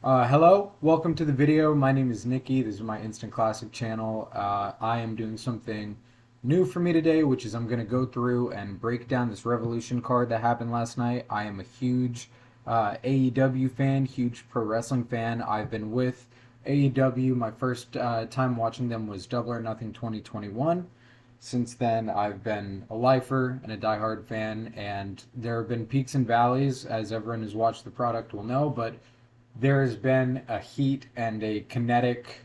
Hello, welcome to the video. My name is Nikki. This is my Instant Classic channel. I am doing something new for me today, which is I'm going to go through and break down this Revolution card that happened last night. I am a huge AEW fan, huge pro wrestling fan. I've been with AEW. My first time watching them was Double or Nothing 2021. Since then, I've been a lifer and a diehard fan, and there have been peaks and valleys, as everyone who's watched the product will know, but there has been a heat and a kinetic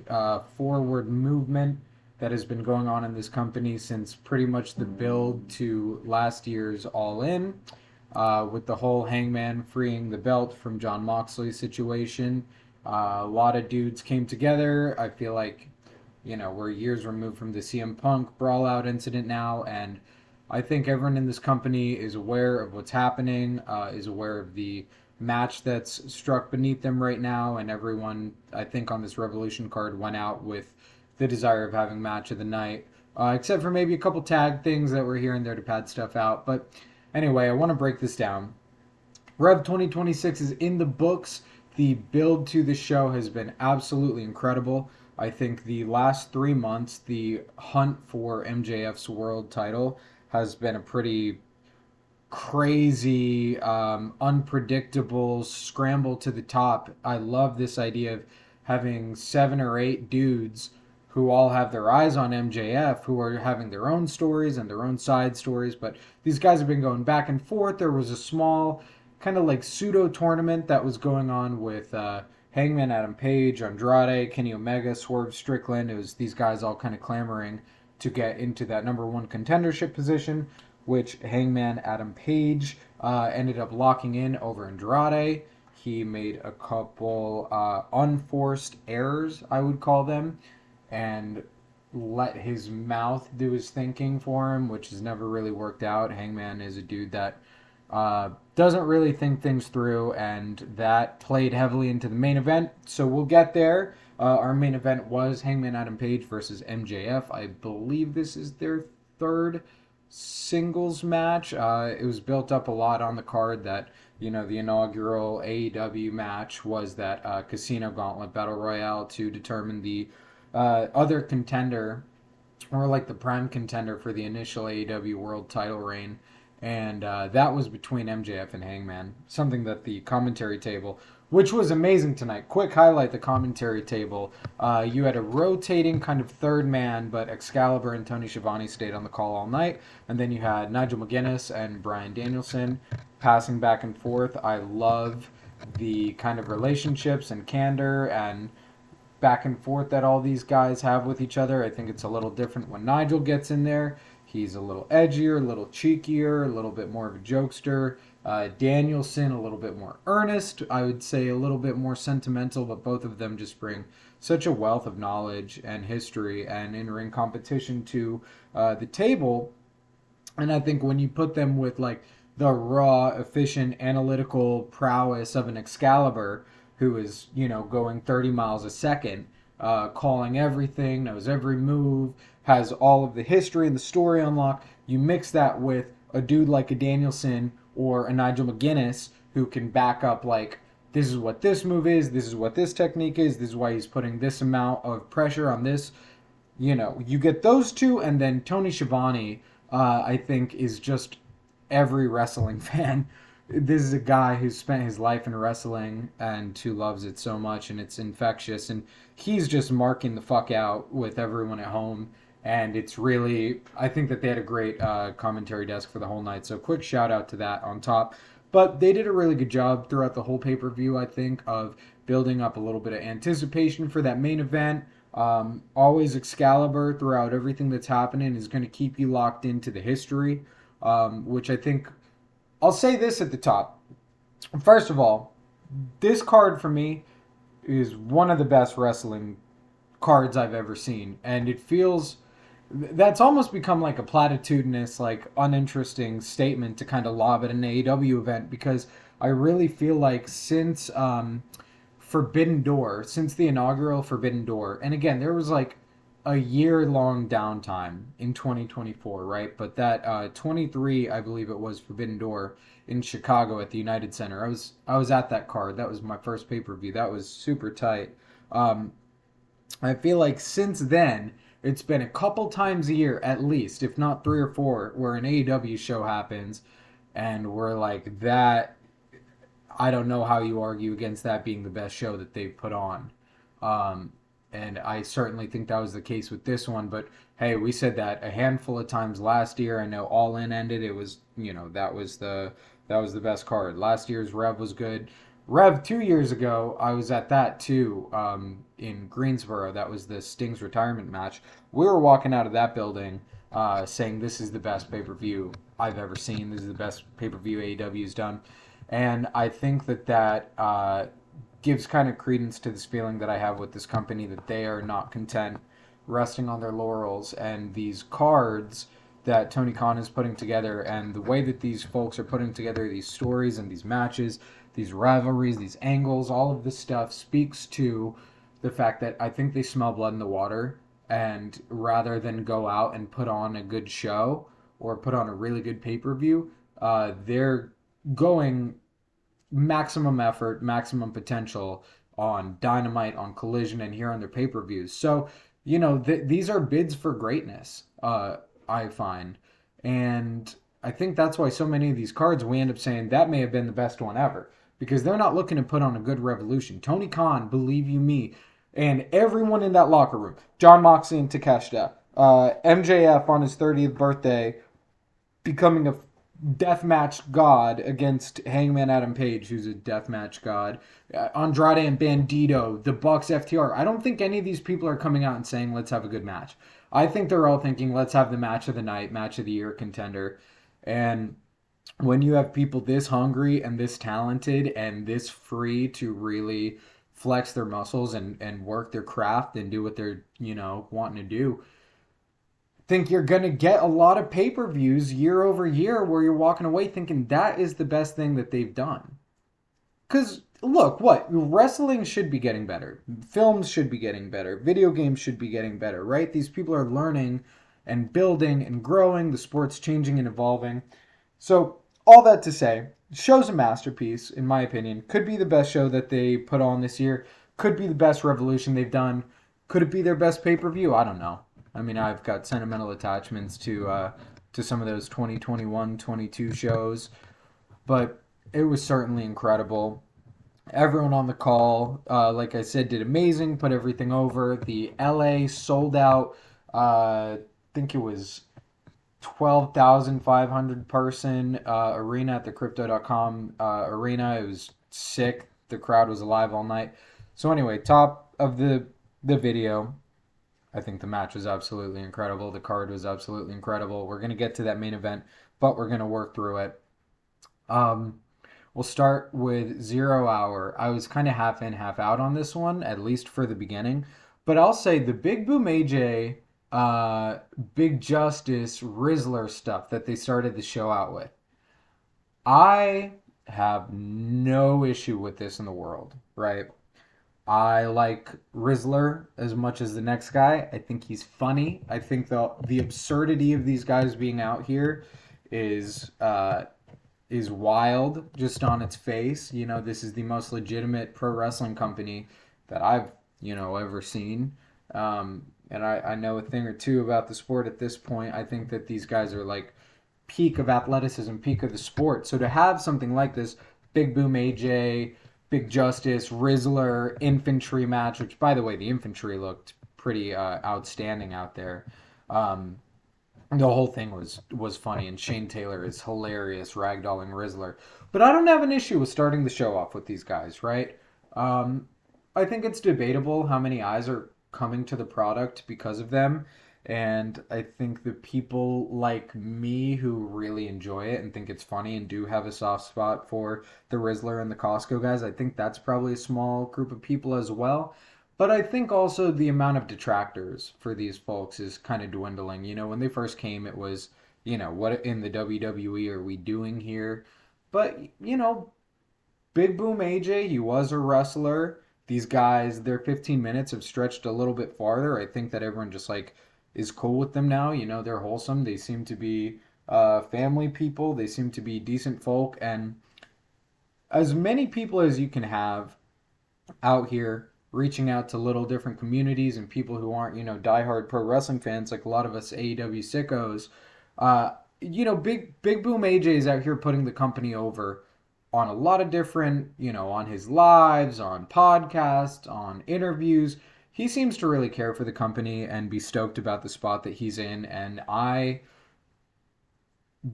forward movement that has been going on in this company since pretty much the build to last year's All In, with the whole Hangman freeing the belt from John Moxley situation. A lot of dudes came together. I feel like, we're years removed from the CM Punk brawl out incident now, and I think everyone in this company is aware of what's happening, is aware of the match that's struck beneath them right now, and everyone, I think, on this Revolution card went out with the desire of having match of the night, except for maybe a couple tag things that were here and there to pad stuff out. But anyway, I want to break this down. Rev 2026 is in the books. The build to the show has been absolutely incredible. I think the last 3 months, the hunt for MJF's world title has been a pretty crazy, unpredictable scramble to the top. I love this idea of having 7 or 8 dudes who all have their eyes on MJF, who are having their own stories and their own side stories, but these guys have been going back and forth. There was a small kind of like pseudo tournament that was going on with Hangman Adam Page, Andrade, Kenny Omega, Swerve Strickland. It was these guys all kind of clamoring to get into that #1 contendership position, which Hangman Adam Page ended up locking in over Andrade. He made a couple unforced errors, I would call them, and let his mouth do his thinking for him, which has never really worked out. Hangman is a dude that doesn't really think things through, and that played heavily into the main event. So we'll get there. Our main event was Hangman Adam Page versus MJF. I believe this is their third singles match. It was built up a lot on the card that, the inaugural AEW match was that Casino Gauntlet Battle Royale to determine the other contender, or like the prime contender for the initial AEW World title reign. And that was between MJF and Hangman. Something that the commentary table, which was amazing tonight. Quick highlight, the commentary table. You had a rotating kind of third man, but Excalibur and Tony Schiavone stayed on the call all night. And then you had Nigel McGuinness and Bryan Danielson passing back and forth. I love the kind of relationships and candor and back and forth that all these guys have with each other. I think it's a little different when Nigel gets in there. He's a little edgier, a little cheekier, a little bit more of a jokester. Danielson, a little bit more earnest. I would say a little bit more sentimental, but both of them just bring such a wealth of knowledge and history and in-ring competition to the table. And I think when you put them with like the raw, efficient, analytical prowess of an Excalibur, who is, going 30 miles a second, calling everything, knows every move, has all of the history and the story unlocked. You mix that with a dude like a Danielson or a Nigel McGuinness who can back up like, this is what this move is, this is what this technique is, this is why he's putting this amount of pressure on this. You get those two, and then Tony Schiavone, I think, is just every wrestling fan. This is a guy who's spent his life in wrestling and who loves it so much, and it's infectious, and he's just marking the fuck out with everyone at home. And it's really, I think that they had a great commentary desk for the whole night. So quick shout out to that on top. But they did a really good job throughout the whole pay-per-view, I think, of building up a little bit of anticipation for that main event. Always Excalibur throughout everything that's happening is going to keep you locked into the history, which I think, I'll say this at the top. First of all, this card for me is one of the best wrestling cards I've ever seen. And it feels, that's almost become like a platitudinous, like uninteresting statement to kind of lob at an AEW event, because I really feel like since Forbidden Door, since the inaugural Forbidden Door, and again, there was like a year long downtime in 2024, right? But that 23, I believe it was, Forbidden Door in Chicago at the United Center. I was at that card. That was my first pay per view. That was super tight. Um, I feel like since then, it's been a couple times a year at least, if not three or four, where an AEW show happens, and we're like that. I don't know how you argue against that being the best show that they've put on. Um, and I certainly think that was the case with this one. But hey, we said that a handful of times last year. I know All In ended. It was, that was the best card. Last year's Rev was good. Rev 2 years ago, I was at that too, in Greensboro. That was the Sting's retirement match. We were walking out of that building saying this is the best pay per view I've ever seen. This is the best pay per view AEW's done. And I think that gives kind of credence to this feeling that I have with this company that they are not content resting on their laurels, and these cards that Tony Khan is putting together and the way that these folks are putting together these stories and these matches, these rivalries, these angles, all of this stuff speaks to the fact that I think they smell blood in the water, and rather than go out and put on a good show or put on a really good pay-per-view, they're going maximum effort, maximum potential on Dynamite, on Collision, and here on their pay per views. So, these are bids for greatness, I find. And I think that's why so many of these cards we end up saying that may have been the best one ever. Because they're not looking to put on a good revolution. Tony Khan, believe you me, and everyone in that locker room, John Moxley and Takeshita, MJF on his 30th birthday, becoming a deathmatch god against Hangman Adam Page, who's a deathmatch god. Andrade and Bandito, the Bucks, FTR. I don't think any of these people are coming out and saying, let's have a good match. I think they're all thinking, let's have the match of the night, match of the year contender. And when you have people this hungry and this talented and this free to really flex their muscles and work their craft and do what they're, wanting to do, think you're going to get a lot of pay-per-views year over year where you're walking away thinking that is the best thing that they've done. Because, look, what? Wrestling should be getting better. Films should be getting better. Video games should be getting better, right? These people are learning and building and growing. The sport's changing and evolving. So, all that to say, the show's a masterpiece, in my opinion. Could be the best show that they put on this year. Could be the best Revolution they've done. Could it be their best pay-per-view? I don't know. I mean, I've got sentimental attachments to some of those 2021, 22 shows, but it was certainly incredible. Everyone on the call, like I said, did amazing, put everything over. The LA sold out, I think it was 12,500 person arena at the Crypto.com arena. It was sick. The crowd was alive all night. So anyway, top of the video. I think the match was absolutely incredible. The card was absolutely incredible. We're going to get to that main event, but we're going to work through it. We'll start with 0 Hour. I was kind of half in, half out on this one, at least for the beginning. But I'll say the Big Boom AJ, Big Justice, Rizzler stuff that they started the show out with. I have no issue with this in the world, right? I like Rizzler as much as the next guy. I think he's funny. I think the absurdity of these guys being out here is wild just on its face. This is the most legitimate pro wrestling company that I've ever seen. And I know a thing or two about the sport at this point. I think that these guys are like peak of athleticism, peak of the sport. So to have something like this, Big Boom AJ, Big Justice, Rizzler, infantry match, which, by the way, the infantry looked pretty outstanding out there. The whole thing was funny, and Shane Taylor is hilarious, ragdolling Rizzler. But I don't have an issue with starting the show off with these guys, right? I think it's debatable how many eyes are coming to the product because of them. And I think the people like me who really enjoy it and think it's funny and do have a soft spot for the Rizzler and the Costco guys, I think that's probably a small group of people as well. But I think also the amount of detractors for these folks is kind of dwindling. When they first came, it was, what in the WWE are we doing here? But, Big Boom AJ, he was a wrestler. these guys, their 15 minutes have stretched a little bit farther. I think that everyone just like is cool with them now. You know, they're wholesome. They seem to be family people. They seem to be decent folk, and as many people as you can have out here reaching out to little different communities and people who aren't, you know, diehard pro wrestling fans like a lot of us AEW sickos. You know, Big Boom AJ is out here putting the company over on a lot of different, you know, on his lives, on podcasts, on interviews. He seems to really care for the company and be stoked about the spot that he's in. And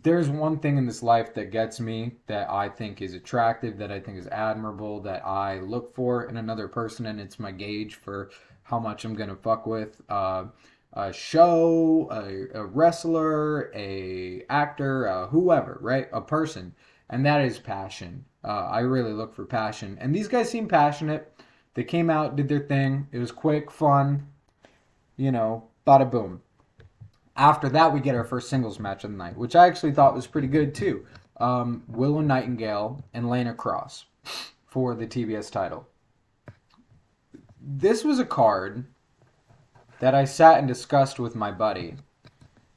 there's one thing in this life that gets me, that I think is attractive, that I think is admirable, that I look for in another person, and it's my gauge for how much I'm gonna fuck with a show, a wrestler, a actor, whoever, right? A person, and that is passion. I really look for passion, and these guys seem passionate. They came out, did their thing. It was quick, fun, you know, bada boom. After that, we get our first singles match of the night, which I actually thought was pretty good too. Willow Nightingale and Lana Cross for the TBS title. This was a card that I sat and discussed with my buddy.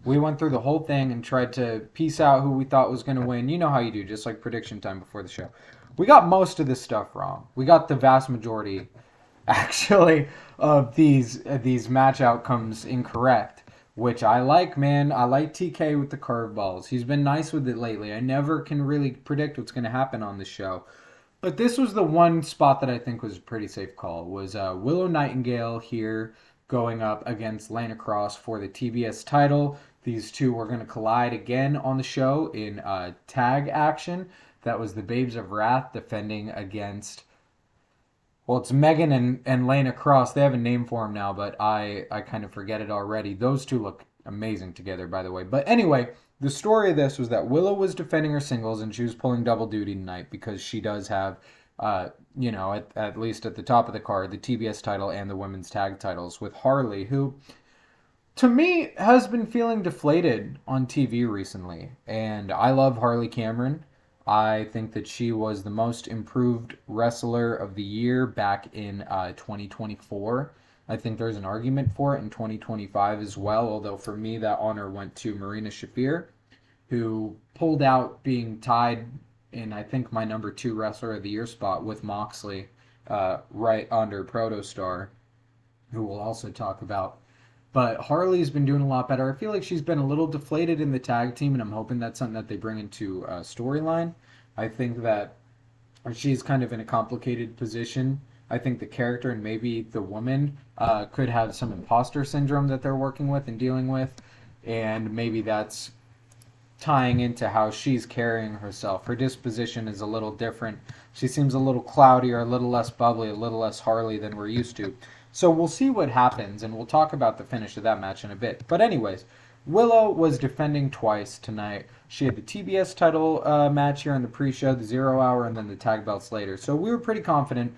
We went through the whole thing and tried to piece out who we thought was going to win. You know how you do, just like prediction time before the show. We got most of this stuff wrong. We got the vast majority, actually, of these match outcomes incorrect. Which I like, man. I like TK with the curveballs. He's been nice with it lately. I never can really predict what's going to happen on this show. But this was the one spot that I think was a pretty safe call. Was Willow Nightingale here going up against Lana Cross for the TBS title. These two were going to collide again on the show in tag action. That was the Babes of Wrath defending against... Well, it's Megan and Lana Cross. They have a name for him now, but I kind of forget it already. Those two look amazing together, by the way. But anyway, the story of this was that Willow was defending her singles, and she was pulling double duty tonight because she does have, you know, at least at the top of the card, the TBS title and the women's tag titles with Harley, who, to me, has been feeling deflated on TV recently. And I love Harley Cameron. I think that she was the most improved wrestler of the year back in 2024. I think there's an argument for it in 2025 as well, although for me that honor went to Marina Shafir, who pulled out being tied in, I think, my number 2 wrestler of the year spot with Moxley right under Protostar, who we'll also talk about. But Harley's been doing a lot better. I feel like she's been a little deflated in the tag team, and I'm hoping that's something that they bring into a storyline. I think that she's kind of in a complicated position. I think the character and maybe the woman could have some imposter syndrome that they're working with and dealing with, and maybe that's tying into how she's carrying herself. Her disposition is a little different. She seems a little cloudier, a little less bubbly, a little less Harley than we're used to. So we'll see what happens, and we'll talk about the finish of that match in a bit. But anyways, Willow was defending twice tonight. She had the TBS title match here in the pre-show, the 0 hour, and then the tag belts later. So we were pretty confident.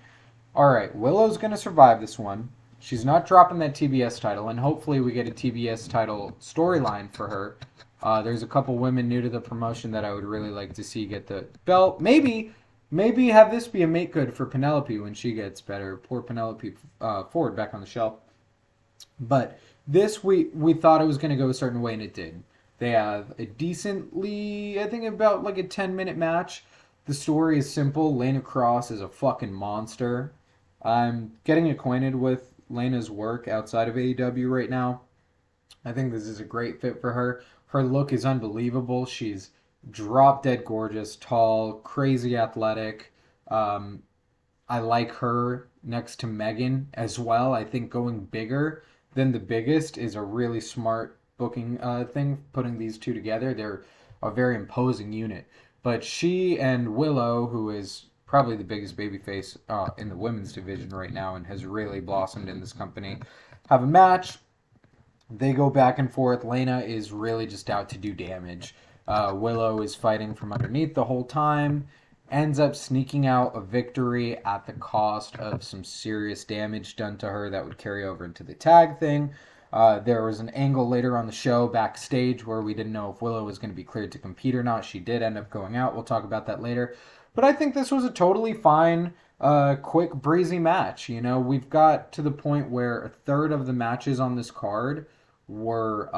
All right, Willow's going to survive this one. She's not dropping that TBS title, and hopefully we get a TBS title storyline for her. There's a couple women new to the promotion that I would really like to see get the belt. Maybe have this be a make good for Penelope when she gets better. Poor Penelope Ford back on the shelf. But this, we thought it was going to go a certain way, and it did. They have a decently, I think about like a 10-minute match. The story is simple. Lana Cross is a fucking monster. I'm getting acquainted with Lana's work outside of AEW right now. I think this is a great fit for her. Her look is unbelievable. She's drop dead gorgeous, tall, crazy athletic. I like her next to Megan as well. I think going bigger than the biggest is a really smart booking thing, putting these two together. They're a very imposing unit. But she and Willow, who is probably the biggest babyface in the women's division right now and has really blossomed in this company, have a match. They go back and forth. Lana is really just out to do damage. Willow is fighting from underneath the whole time, ends up sneaking out a victory at the cost of some serious damage done to her that would carry over into the tag thing. There was an angle later on the show backstage where we didn't know if Willow was going to be cleared to compete or not. She did end up going out. We'll talk about that later. But I think this was a totally fine a quick breezy match. You know, we've got to the point where a third of the matches on this card were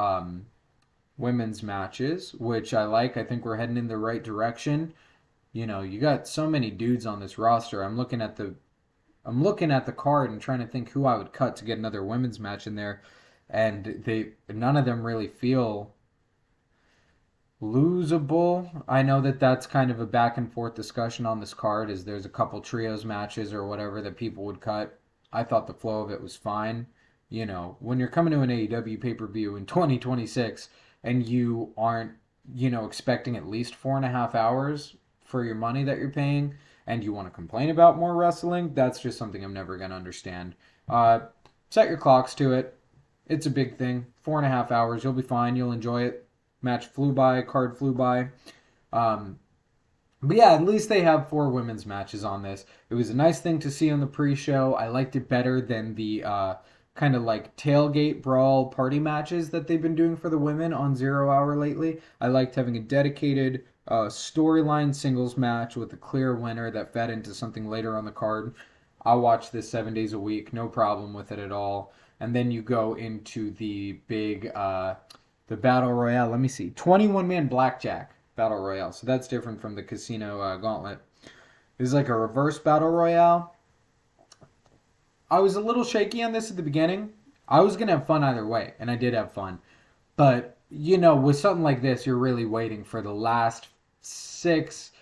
women's matches, which I like. I think we're heading in the right direction. You know, you got so many dudes on this roster. I'm looking at the card and trying to think who I would cut to get another women's match in there, and they none of them really feel losable. I know that that's kind of a back and forth discussion on this card, as there's a couple trios matches or whatever that people would cut. I thought the flow of it was fine. You know, when you're coming to an AEW pay per view in 2026 and you aren't, expecting at least 4.5 hours for your money that you're paying, and you want to complain about more wrestling, that's just something I'm never going to understand. Uh, Set your clocks to it. It's a big thing. 4.5 hours. You'll be fine. You'll enjoy it. Match flew by. Card flew by. Um, but yeah, at least they have four women's matches on this. It was a nice thing to see on the pre-show. I liked it better than the kind of like tailgate brawl party matches that they've been doing for the women on 0 Hour lately. I liked having a dedicated storyline singles match with a clear winner that fed into something later on the card. I'll watch this 7 days a week, no problem with it at all. And then you go into the big, the battle royale. Let me see, 21-man blackjack battle royale. So that's different from the casino gauntlet. It's like a reverse battle royale. I was a little shaky on this at the beginning. I was gonna have fun either way, and I did have fun. But with something like this, you're really waiting for the last 5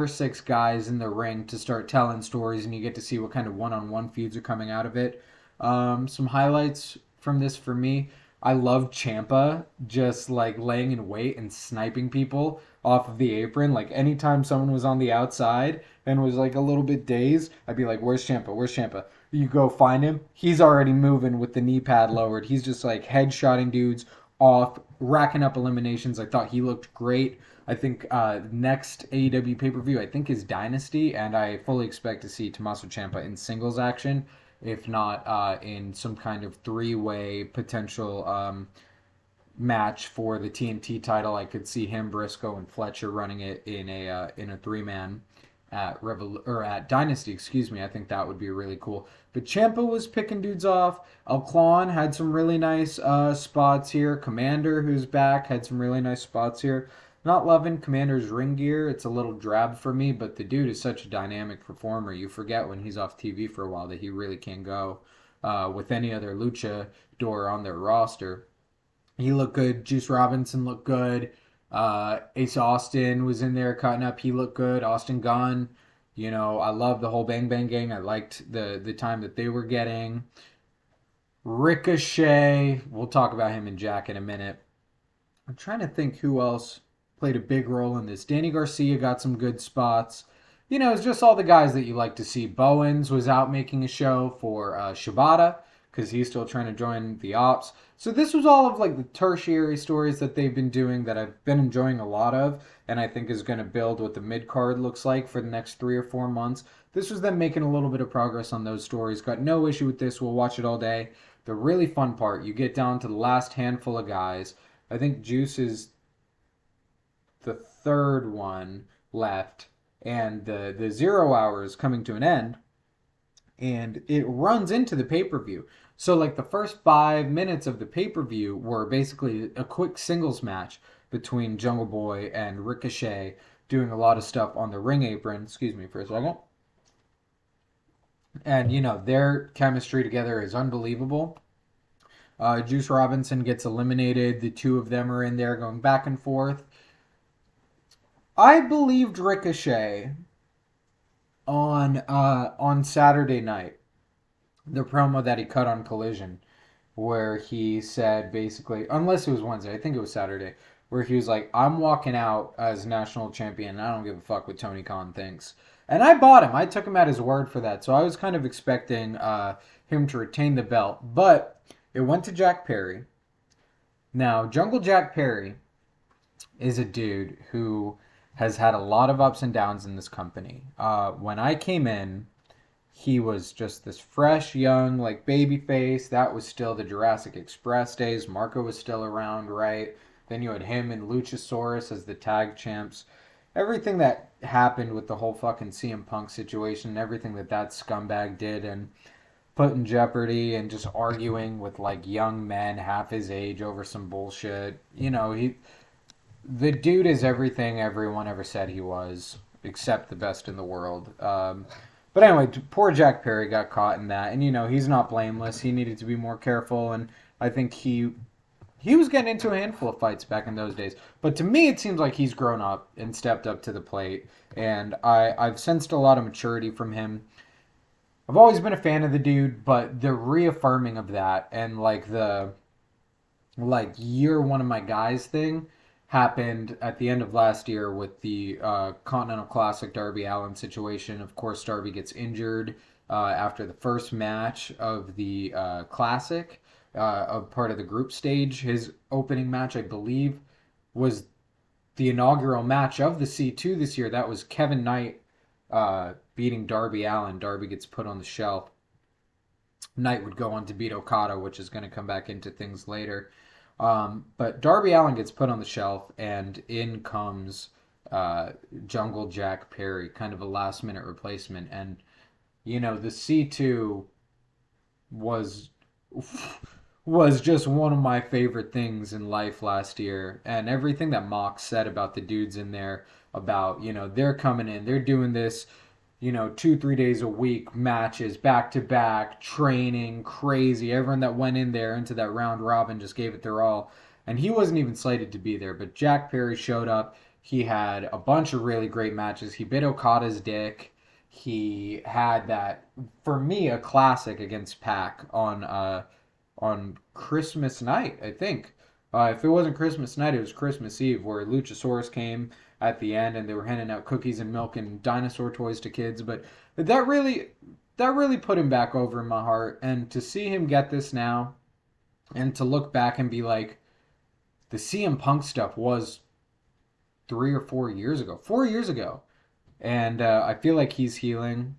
or 6 guys in the ring to start telling stories, and you get to see what kind of one-on-one feuds are coming out of it. Some highlights from this for me. I love Champa just like laying in wait and sniping people off of the apron. Like anytime someone was on the outside and was like a little bit dazed, I'd be like, "Where's Champa? Where's Champa?" You go find him. He's already moving with the knee pad lowered. He's just like headshotting dudes off, racking up eliminations. I thought he looked great. I think next AEW pay per view I think is Dynasty, and I fully expect to see Tommaso Ciampa in singles action, if not in some kind of three-way potential match for the TNT title. I could see him, Briscoe, and Fletcher running it in a three-man at Dynasty. Excuse me. I think that would be really cool. But Ciampa was picking dudes off. Alclon had some really nice spots here. Commander, who's back, had some really nice spots here. Not loving Commander's ring gear. It's a little drab for me, but the dude is such a dynamic performer. You forget when he's off TV for a while that he really can go with any other luchador on their roster. He looked good. Juice Robinson looked good. Ace Austin was in there cutting up. He looked good. Austin Gunn. I love the whole Bang Bang gang. I liked the time that they were getting. Ricochet. We'll talk about him and Jack in a minute. I'm trying to think who else played a big role in this. Danny Garcia got some good spots. It's just all the guys that you like to see. Bowens was out making a show for Shibata because he's still trying to join the ops. So this was all of like the tertiary stories that they've been doing that I've been enjoying a lot of, and I think is going to build what the mid card looks like for the next 3 or 4 months. This was them making a little bit of progress on those stories. Got no issue with this. We'll watch it all day. The really fun part, you get down to the last handful of guys. I think Juice is the third one left, and the 0 Hour is coming to an end, and it runs into the pay-per-view. So like the first 5 minutes of the pay-per-view were basically a quick singles match between Jungle Boy and Ricochet doing a lot of stuff on the ring apron. Excuse me for a second. And their chemistry together is unbelievable. Juice Robinson gets eliminated. The two of them are in there going back and forth. I believed Ricochet on Saturday night, the promo that he cut on Collision, where he said basically, unless it was Wednesday, I think it was Saturday, where he was like, "I'm walking out as national champion, and I don't give a fuck what Tony Khan thinks." And I bought him. I took him at his word for that. So I was kind of expecting him to retain the belt. But it went to Jack Perry. Now, Jungle Jack Perry is a dude who has had a lot of ups and downs in this company. When I came in, he was just this fresh, young, like baby face. That was still the Jurassic Express days. Marco was still around, right? Then you had him and Luchasaurus as the tag champs. everything that happened with the whole fucking CM Punk situation, everything that scumbag did, and put in jeopardy, and just arguing with like young men half his age over some bullshit. The dude is everything everyone ever said he was, except the best in the world. But anyway, poor Jack Perry got caught in that, and he's not blameless. He needed to be more careful, and I think he was getting into a handful of fights back in those days. But to me, it seems like he's grown up and stepped up to the plate, and I've sensed a lot of maturity from him. I've always been a fan of the dude, but the reaffirming of that and like the like you're one of my guys thing happened at the end of last year with the Continental Classic Darby Allin situation. Of course, Darby gets injured after the first match of the Classic, of part of the group stage. His opening match, I believe, was the inaugural match of the C2 this year. That was Kevin Knight beating Darby Allin. Darby gets put on the shelf. Knight would go on to beat Okada, which is going to come back into things later. But Darby Allin gets put on the shelf, and in comes Jungle Jack Perry, kind of a last minute replacement. And, the C2 was was just one of my favorite things in life last year. And everything that Mox said about the dudes in there, about, they're coming in, they're doing this, 2-3 days a week, matches, back to back, training, crazy. Everyone that went in there into that round robin just gave it their all. And he wasn't even slated to be there, but Jack Perry showed up. He had a bunch of really great matches. He bit Okada's dick. He had that, for me, a classic against Pac on Christmas night, I think. If it wasn't Christmas night, it was Christmas Eve, where Luchasaurus came at the end and they were handing out cookies and milk and dinosaur toys to kids. But that really put him back over in my heart. And to see him get this now, and to look back and be like, the CM Punk stuff was 3 or 4 years ago. 4 years ago. And I feel like he's healing.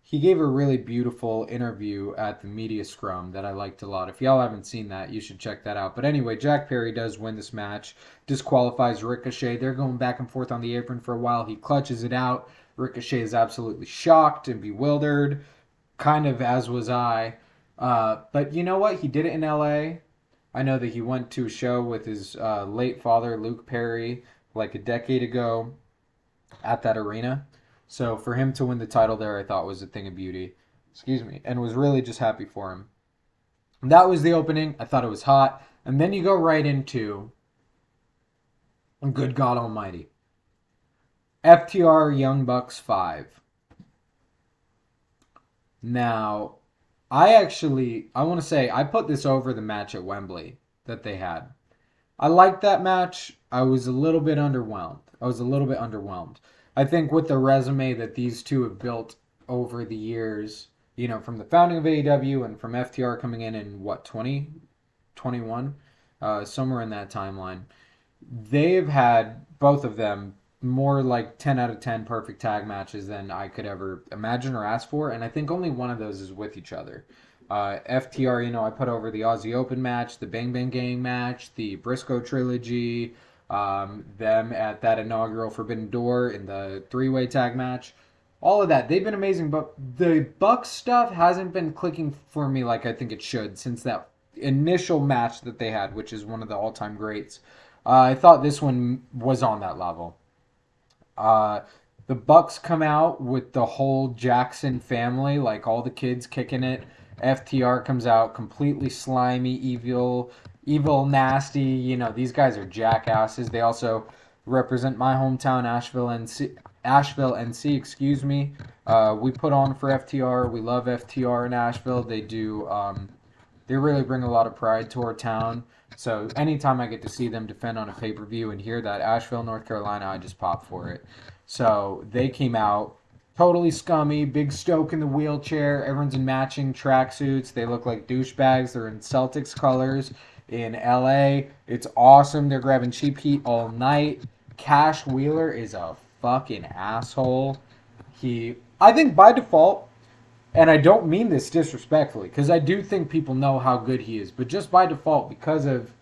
He gave a really beautiful interview at the media scrum that I liked a lot. If y'all haven't seen that, you should check that out. But anyway, Jack Perry does win this match, disqualifies Ricochet. They're going back and forth on the apron for a while. He clutches it out. Ricochet is absolutely shocked and bewildered, kind of as was I. But you know what? He did it in LA. I know that he went to a show with his late father, Luke Perry, like a decade ago at that arena. So for him to win the title there, I thought was a thing of beauty. Excuse me. And was really just happy for him. And that was the opening. I thought it was hot. And then you go right into, good God Almighty, FTR Young Bucks 5. Now, I want to say, I put this over the match at Wembley that they had. I liked that match. I was a little bit underwhelmed. I think with the resume that these two have built over the years, from the founding of AEW and from FTR coming in what, 2021? Somewhere in that timeline. They've had, both of them, more like 10 out of 10 perfect tag matches than I could ever imagine or ask for, and I think only one of those is with each other. FTR, I put over the Aussie Open match, the Bang Bang Gang match, the Briscoe trilogy, them at that inaugural Forbidden Door in the three-way tag match. All of that. They've been amazing, but the Bucks stuff hasn't been clicking for me like I think it should since that initial match that they had, which is one of the all-time greats. I thought this one was on that level. The Bucks come out with the whole Jackson family, like all the kids kicking it. FTR comes out completely slimy, evil, nasty. These guys are jackasses. They also represent my hometown, Asheville, NC. Excuse me. We put on for FTR. We love FTR in Asheville. They do. They really bring a lot of pride to our town. So anytime I get to see them defend on a pay-per-view and hear that Asheville, North Carolina, I just pop for it. So they came out totally scummy, big Stoke in the wheelchair. Everyone's in matching tracksuits. They look like douchebags. They're in Celtics colors in LA. It's awesome. They're grabbing cheap heat all night. Cash Wheeler is a fucking asshole. I think by default, and I don't mean this disrespectfully, because I do think people know how good he is, but just by default, because of,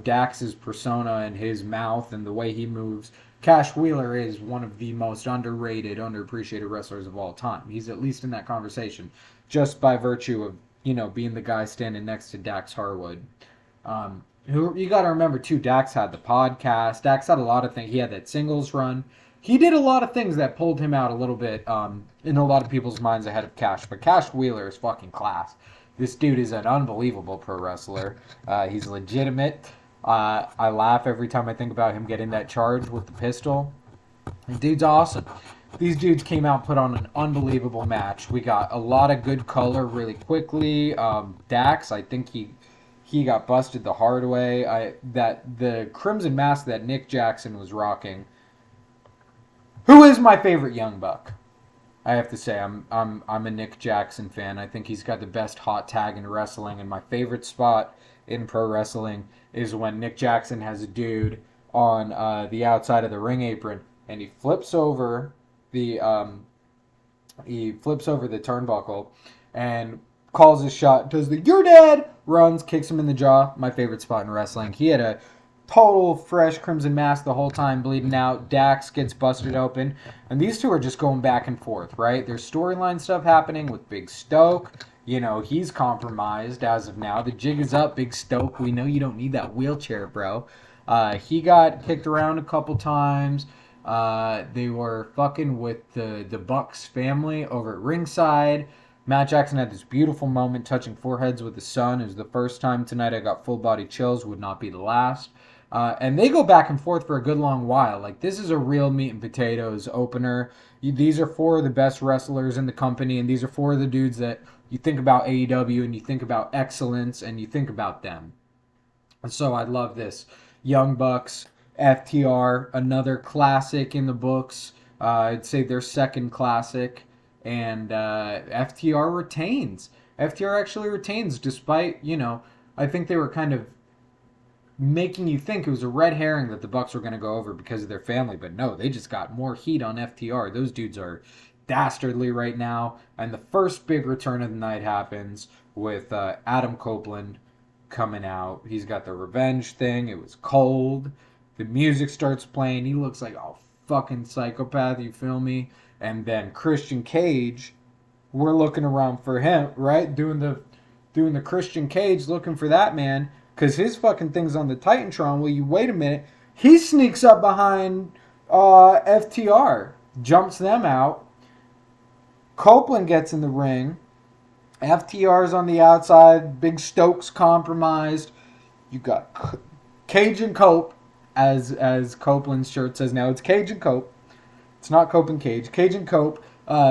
Dax's persona and his mouth and the way he moves, Cash Wheeler is one of the most underrated, underappreciated wrestlers of all time. He's at least in that conversation, just by virtue of being the guy standing next to Dax Harwood. Who you got to remember too? Dax had the podcast. Dax had a lot of things. He had that singles run. He did a lot of things that pulled him out a little bit in a lot of people's minds ahead of Cash. But Cash Wheeler is fucking class. This dude is an unbelievable pro wrestler. He's legitimate. I laugh every time I think about him getting that charge with the pistol. The dude's awesome. These dudes came out, put on an unbelievable match. We got a lot of good color really quickly. Dax, I think he got busted the hard way. That the crimson mask that Nick Jackson was rocking. Who is my favorite young buck? I have to say I'm a Nick Jackson fan. I think he's got the best hot tag in wrestling, and my favorite spot in pro wrestling is when Nick Jackson has a dude on the outside of the ring apron, and he flips over the turnbuckle and calls his shot, does the "you're dead," runs, kicks him in the jaw. My favorite spot in wrestling. He had a total fresh crimson mask the whole time, bleeding out. Dax gets busted open, and these two are just going back and forth, right? There's storyline stuff happening with Big Stoke. He's compromised as of now. The jig is up, Big Stoke. We know you don't need that wheelchair, bro. He got kicked around a couple times. They were fucking with the Bucks family over at ringside. Matt Jackson had this beautiful moment touching foreheads with his son. It was the first time tonight I got full body chills. Would not be the last. And they go back and forth for a good long while. Like, this is a real meat and potatoes opener. These are four of the best wrestlers in the company, and these are four of the dudes that you think about AEW and you think about excellence and you think about them. And so I love this. Young Bucks, FTR, another classic in the books. I'd say their second classic. And FTR retains. FTR actually retains despite, I think they were kind of making you think it was a red herring that the Bucks were going to go over because of their family. But no, they just got more heat on FTR. Those dudes are dastardly right now. And the first big return of the night happens with Adam Copeland coming out. He's got the revenge thing. It was cold. The music starts playing. He looks like a fucking psychopath, you feel me? And then Christian Cage, we're looking around for him, right? Doing the Christian Cage, looking for that man, because his fucking thing's on the Titantron. Well, you wait a minute. He sneaks up behind FTR, jumps them out. Copeland gets in the ring. FTR's on the outside. Big Stokes compromised. You got Cage and Cope, as Copeland's shirt says now. It's Cage and Cope. It's not Cope and Cage. Cage and Cope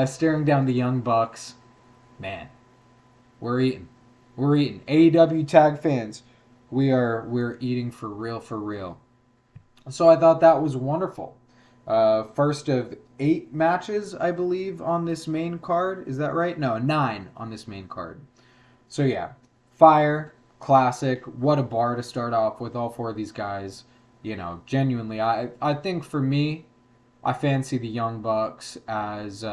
staring down the Young Bucks. Man, we're eating. We're eating. AEW tag fans, we're eating for real, for real. So I thought that was wonderful. First of 8 matches, I believe, on this main card. Is that right? No, 9 on this main card. So yeah, fire, classic. What a bar to start off with, all 4 of these guys. Genuinely, I think for me, I fancy the Young Bucks as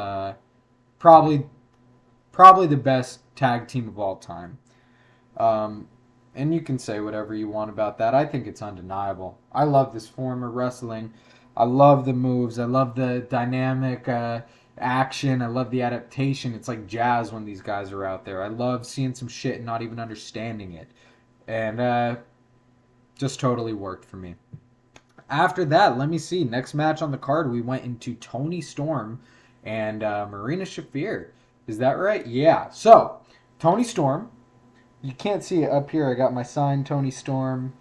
probably the best tag team of all time. And you can say whatever you want about that. I think it's undeniable. I love this form of wrestling. I love the moves. I love the dynamic action. I love the adaptation. It's like jazz when these guys are out there. I love seeing some shit and not even understanding it. And just totally worked for me. After that, let me see. Next match on the card, we went into Toni Storm and Marina Shafir. Is that right? Yeah. So, Toni Storm. You can't see it up here. I got my signed Toni Storm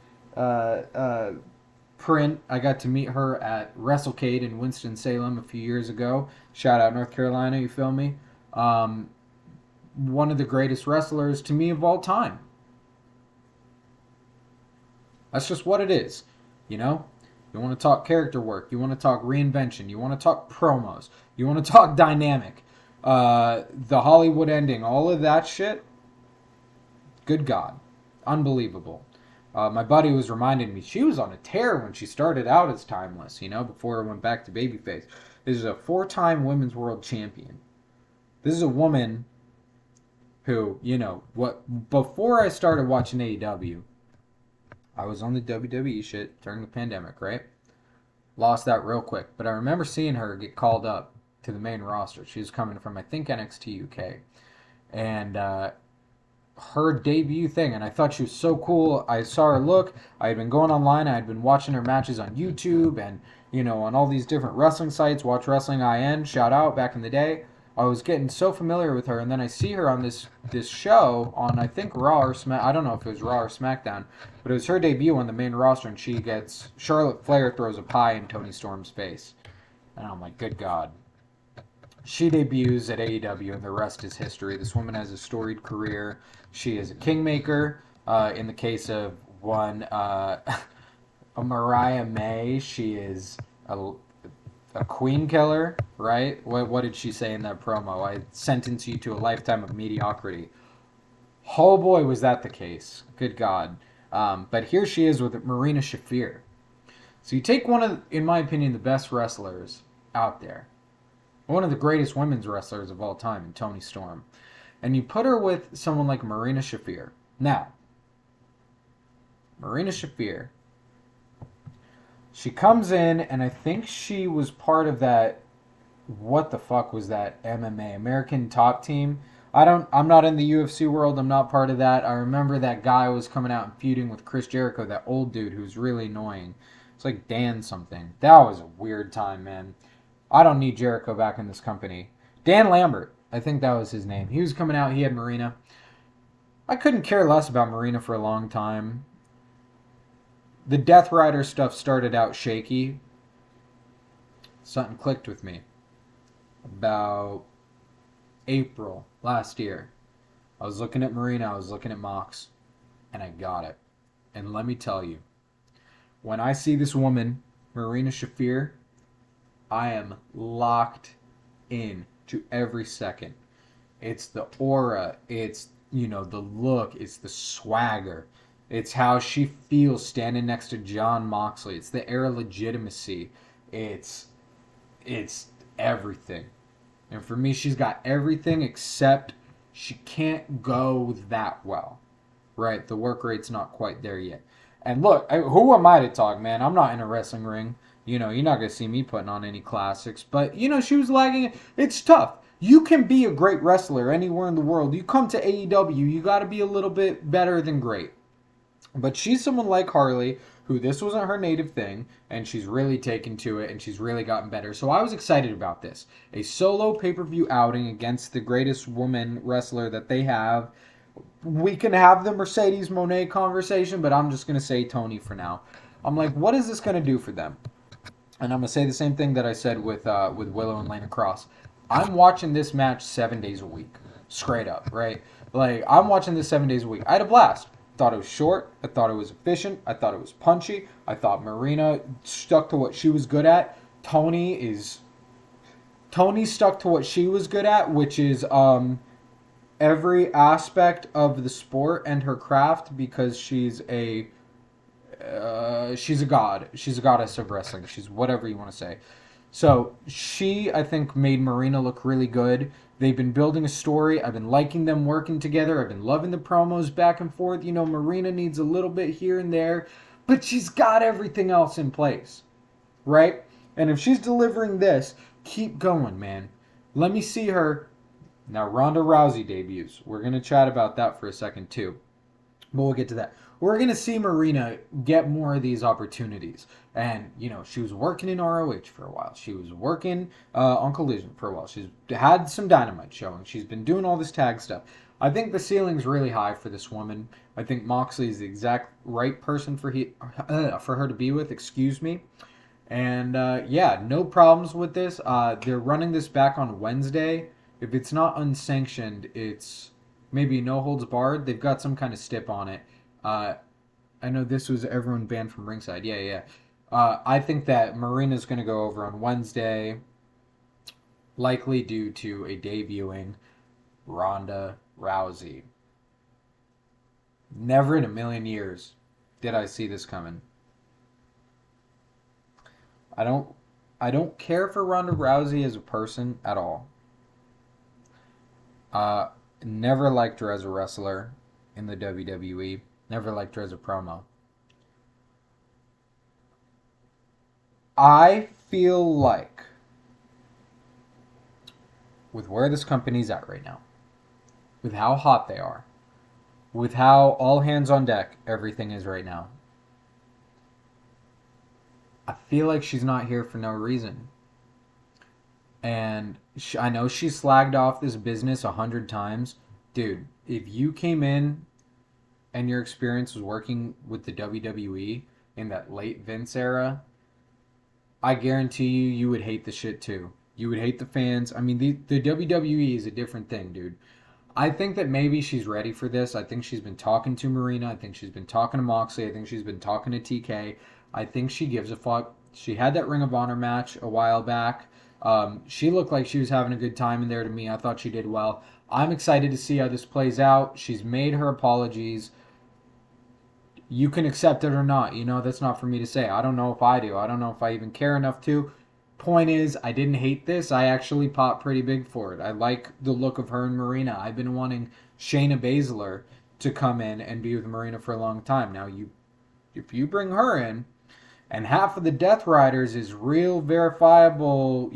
print. I got to meet her at WrestleCade in Winston-Salem a few years ago. Shout out North Carolina, you feel me? One of the greatest wrestlers to me of all time. That's just what it is, You want to talk character work. You want to talk reinvention. You want to talk promos. You want to talk dynamic. The Hollywood ending. All of that shit. Good God. Unbelievable. My buddy was reminding me she was on a tear when she started out as Timeless, before it went back to babyface. This is a 4-time women's world champion. This is a woman who, before I started watching AEW, I was on the WWE shit during the pandemic, right? Lost that real quick. But I remember seeing her get called up to the main roster. She was coming from, I think, NXT UK. And her debut thing, and I thought she was so cool. I saw her look. I had been going online. I had been watching her matches on YouTube and, on all these different wrestling sites. Watch Wrestling IN, shout out, back in the day. I was getting so familiar with her, and then I see her on this show on, I think, Raw or Smack. I don't know if it was Raw or SmackDown, but it was her debut on the main roster, and she gets Charlotte Flair throws a pie in Toni Storm's face, and I'm like, good God. She debuts at AEW, and the rest is history. This woman has a storied career. She is a kingmaker. In the case of one, a Mariah May, she is a queen killer, right? What did she say in that promo? I sentence you to a lifetime of mediocrity. Oh boy, was that the case. Good God. But here she is with Marina Shafir. So you take one of, in my opinion, the best wrestlers out there, one of the greatest women's wrestlers of all time in Toni Storm, and you put her with someone like Marina Shafir. Now, Marina Shafir, she comes in, and I think she was part of that, what the fuck was that MMA, American Top Team? I'm not in the UFC world, I'm not part of that. I remember that guy was coming out and feuding with Chris Jericho, that old dude who was really annoying. It's like Dan something. That was a weird time, man. I don't need Jericho back in this company. Dan Lambert, I think that was his name. He was coming out, he had Marina. I couldn't care less about Marina for a long time. The Death Rider stuff started out shaky. Something clicked with me. About April last year, I was looking at Marina, I was looking at Mox, and I got it. And let me tell you, when I see this woman, Marina Shafir, I am locked in to every second. It's the aura, it's, the look, it's the swagger. It's how she feels standing next to Jon Moxley. It's the air of legitimacy. It's everything. And for me, she's got everything except she can't go that well. Right? The work rate's not quite there yet. And look, who am I to talk, man? I'm not in a wrestling ring. You're not going to see me putting on any classics. But, she was lagging. It's tough. You can be a great wrestler anywhere in the world. You come to AEW, you got to be a little bit better than great. But she's someone like Harley, who this wasn't her native thing, and she's really taken to it, and she's really gotten better. So I was excited about this. A solo pay-per-view outing against the greatest woman wrestler that they have. We can have the Mercedes Moné conversation, but I'm just going to say Toni for now. I'm like, what is this going to do for them? And I'm going to say the same thing that I said with Willow and Lana Cross. I'm watching this match 7 days a week. Straight up, right? Like, I'm watching this 7 days a week. I had a blast. Thought it was short. I thought it was efficient. I thought it was punchy. I thought Marina stuck to what she was good at. Toni stuck to what she was good at, which is every aspect of the sport and her craft, because she's a god. She's a goddess of wrestling. She's whatever you want to say. So she, I think, made Marina look really good. They've been building a story. I've been liking them working together. I've been loving the promos back and forth. Marina needs a little bit here and there, but she's got everything else in place, right? And if she's delivering this, keep going, man. Let me see her. Now, Ronda Rousey debuts. We're going to chat about that for a second, too. But we'll get to that. We're going to see Marina get more of these opportunities. And, she was working in ROH for a while. She was working on Collision for a while. She's had some Dynamite showing. She's been doing all this tag stuff. I think the ceiling's really high for this woman. I think Moxley is the exact right person for her to be with, excuse me. And, no problems with this. They're running this back on Wednesday. If it's not unsanctioned, it's maybe no holds barred. They've got some kind of stip on it. I know this was everyone banned from ringside. Yeah. I think that Marina's going to go over on Wednesday, likely due to a debuting Ronda Rousey. Never in a million years did I see this coming. I don't care for Ronda Rousey as a person at all. Never liked her as a wrestler in the WWE. Never liked her as a promo. I feel like with where this company's at right now, with how hot they are, with how all hands on deck everything is right now, I feel like she's not here for no reason. And I know she slagged off this business 100 times. Dude, if you came in and your experience was working with the WWE in that late Vince era, I guarantee you would hate the shit too. You would hate the fans. I mean, the WWE is a different thing, dude. I think that maybe she's ready for this. I think she's been talking to Marina. I think she's been talking to Moxley. I think she's been talking to TK. I think she gives a fuck. She had that Ring of Honor match a while back. She looked like she was having a good time in there to me. I thought she did well. I'm excited to see how this plays out. She's made her apologies. You can accept it or not. You know, that's not for me to say. I don't know if I do. I don't know if I even care enough to. Point is, I didn't hate this. I actually popped pretty big for it. I like the look of her and Marina. I've been wanting Shayna Baszler to come in and be with Marina for a long time. Now, if you bring her in, and half of the Death Riders is real verifiable,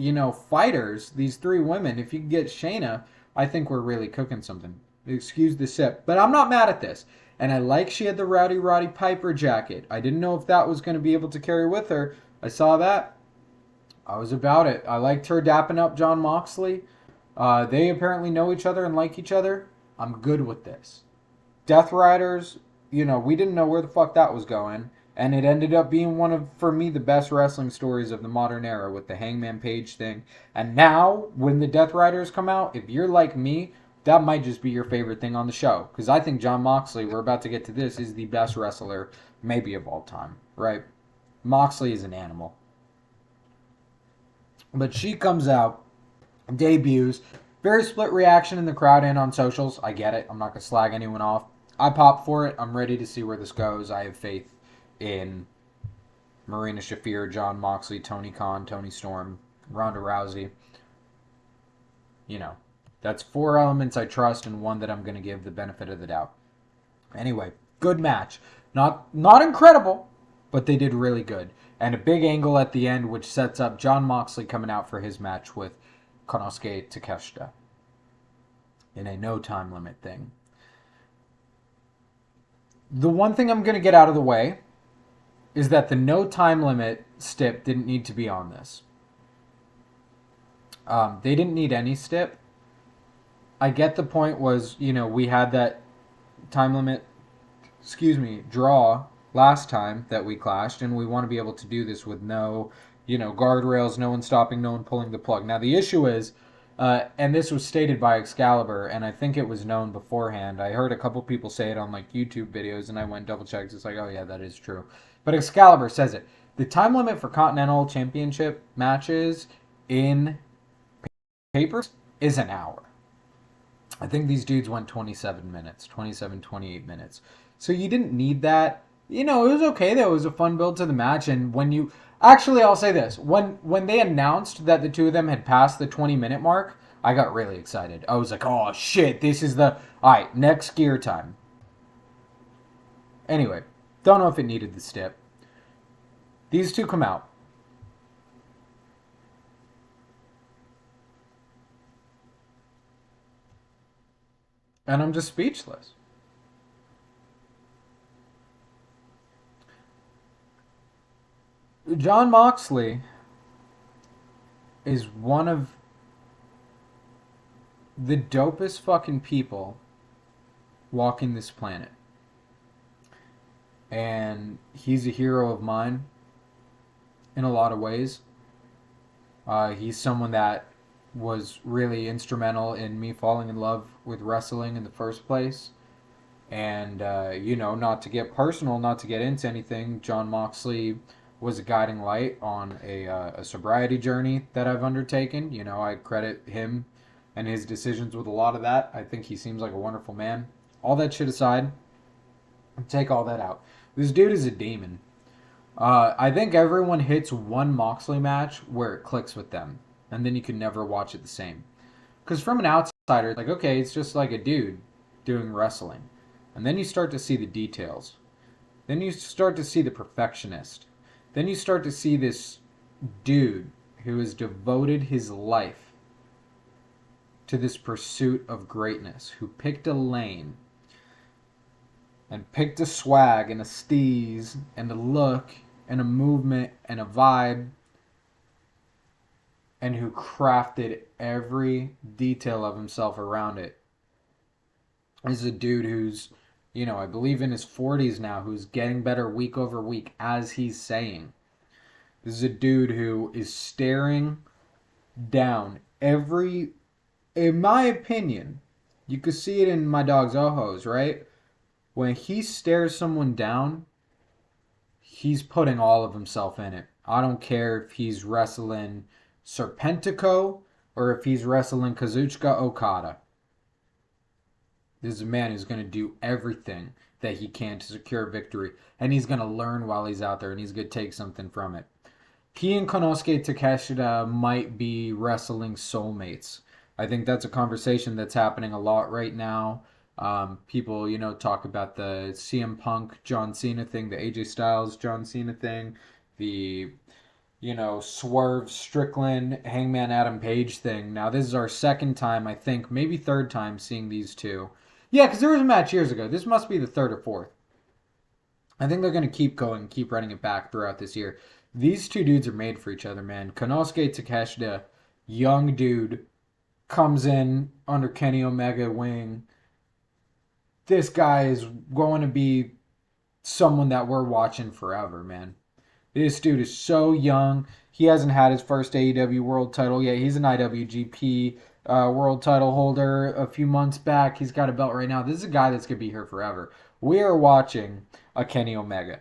fighters, these three women, if you can get Shayna, I think we're really cooking something. Excuse the sip. But I'm not mad at this. And I like she had the Rowdy Roddy Piper jacket. I didn't know if that was going to be able to carry with her. I saw that. I was about it. I liked her dapping up John Moxley. They apparently know each other and like each other. I'm good with this. Death Riders, we didn't know where the fuck that was going. And it ended up being one of, for me, the best wrestling stories of the modern era with the Hangman Page thing. And now, when the Death Riders come out, if you're like me, that might just be your favorite thing on the show. Because I think John Moxley, we're about to get to this, is the best wrestler maybe of all time, right? Moxley is an animal. But she comes out, debuts, very split reaction in the crowd and on socials. I get it. I'm not going to slag anyone off. I pop for it. I'm ready to see where this goes. I have faith in Marina Shafir, John Moxley, Tony Khan, Tony Storm, Ronda Rousey. That's 4 elements I trust and one that I'm going to give the benefit of the doubt. Anyway, good match. Not incredible, but they did really good. And a big angle at the end, which sets up John Moxley coming out for his match with Konosuke Takeshita in a no time limit thing. The one thing I'm going to get out of the way is that the no time limit stip didn't need to be on this. They didn't need any stip. I get the point was, we had that time limit, draw last time that we clashed, and we want to be able to do this with no, guardrails, no one stopping, no one pulling the plug. Now, the issue is, and this was stated by Excalibur, and I think it was known beforehand. I heard a couple people say it on, YouTube videos, and I went double checked. It's like, oh, yeah, that is true. But Excalibur says it. The time limit for Continental Championship matches in papers is an hour. I think these dudes went 27 minutes, 27, 28 minutes. So you didn't need that. It was okay though. It was a fun build to the match. And when you... Actually, I'll say this. When they announced that the two of them had passed the 20-minute mark, I got really excited. I was like, oh, shit, this is the... Alright, next gear time. Anyway, don't know if it needed the stip. These two come out. And I'm just speechless. John Moxley is one of the dopest fucking people walking this planet. And he's a hero of mine in a lot of ways. He's someone that was really instrumental in me falling in love with wrestling in the first place. And, not to get personal, not to get into anything, John Moxley was a guiding light on a sobriety journey that I've undertaken. I credit him and his decisions with a lot of that. I think he seems like a wonderful man. All that shit aside, take all that out. This dude is a demon. I think everyone hits one Moxley match where it clicks with them, and then you can never watch it the same. Because from an outsider, like, okay, it's just like a dude doing wrestling. And then you start to see the details. Then you start to see the perfectionist. Then you start to see this dude who has devoted his life to this pursuit of greatness, who picked a lane and picked a swag and a steez and a look and a movement and a vibe, and who crafted every detail of himself around it, is a dude who's, I believe in his 40s now, who's getting better week over week, as he's saying. This is a dude who is staring down every, in my opinion, you could see it in my dog's ojos, right? When he stares someone down, he's putting all of himself in it. I don't care if he's wrestling Serpentico or if he's wrestling Kazuchika Okada. This is a man who's going to do everything that he can to secure victory. And he's going to learn while he's out there, and he's going to take something from it. He and Konosuke Takeshita might be wrestling soulmates. I think that's a conversation that's happening a lot right now. People, talk about the CM Punk John Cena thing, the AJ Styles John Cena thing, the, Swerve Strickland Hangman Adam Page thing. Now, this is our second time, I think, maybe third time seeing these two. Yeah, because there was a match years ago. This must be the third or fourth. I think they're going to keep going, keep running it back throughout this year. These two dudes are made for each other, man. Konosuke Takeshita, young dude, comes in under Kenny Omega wing. This guy is going to be someone that we're watching forever, man. This dude is so young. He hasn't had his first AEW world title yet. He's an IWGP world title holder a few months back. He's got a belt right now. This is a guy that's going to be here forever. We are watching a Kenny Omega,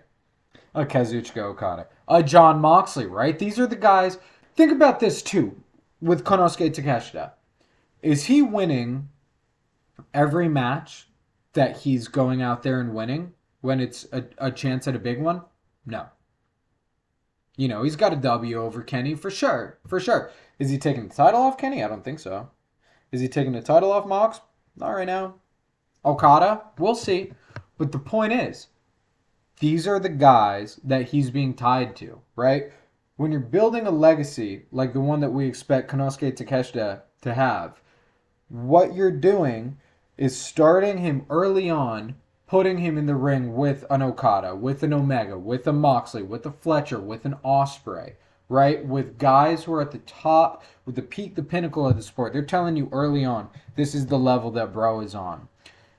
a Kazuchika Okada, a Jon Moxley, right? These are the guys. Think about this too with Konosuke Takeshita. Is he winning every match that he's going out there and winning when it's a chance at a big one? No. He's got a W over Kenny for sure. For sure. Is he taking the title off Kenny? I don't think so. Is he taking the title off Mox? Not right now. Okada? We'll see. But the point is, these are the guys that he's being tied to, right? When you're building a legacy like the one that we expect Konosuke Takeshita to have, what you're doing is starting him early on, putting him in the ring with an Okada, with an Omega, with a Moxley, with a Fletcher, with an Ospreay, right? With guys who are at the top, with the peak, the pinnacle of the sport. They're telling you early on, this is the level that bro is on.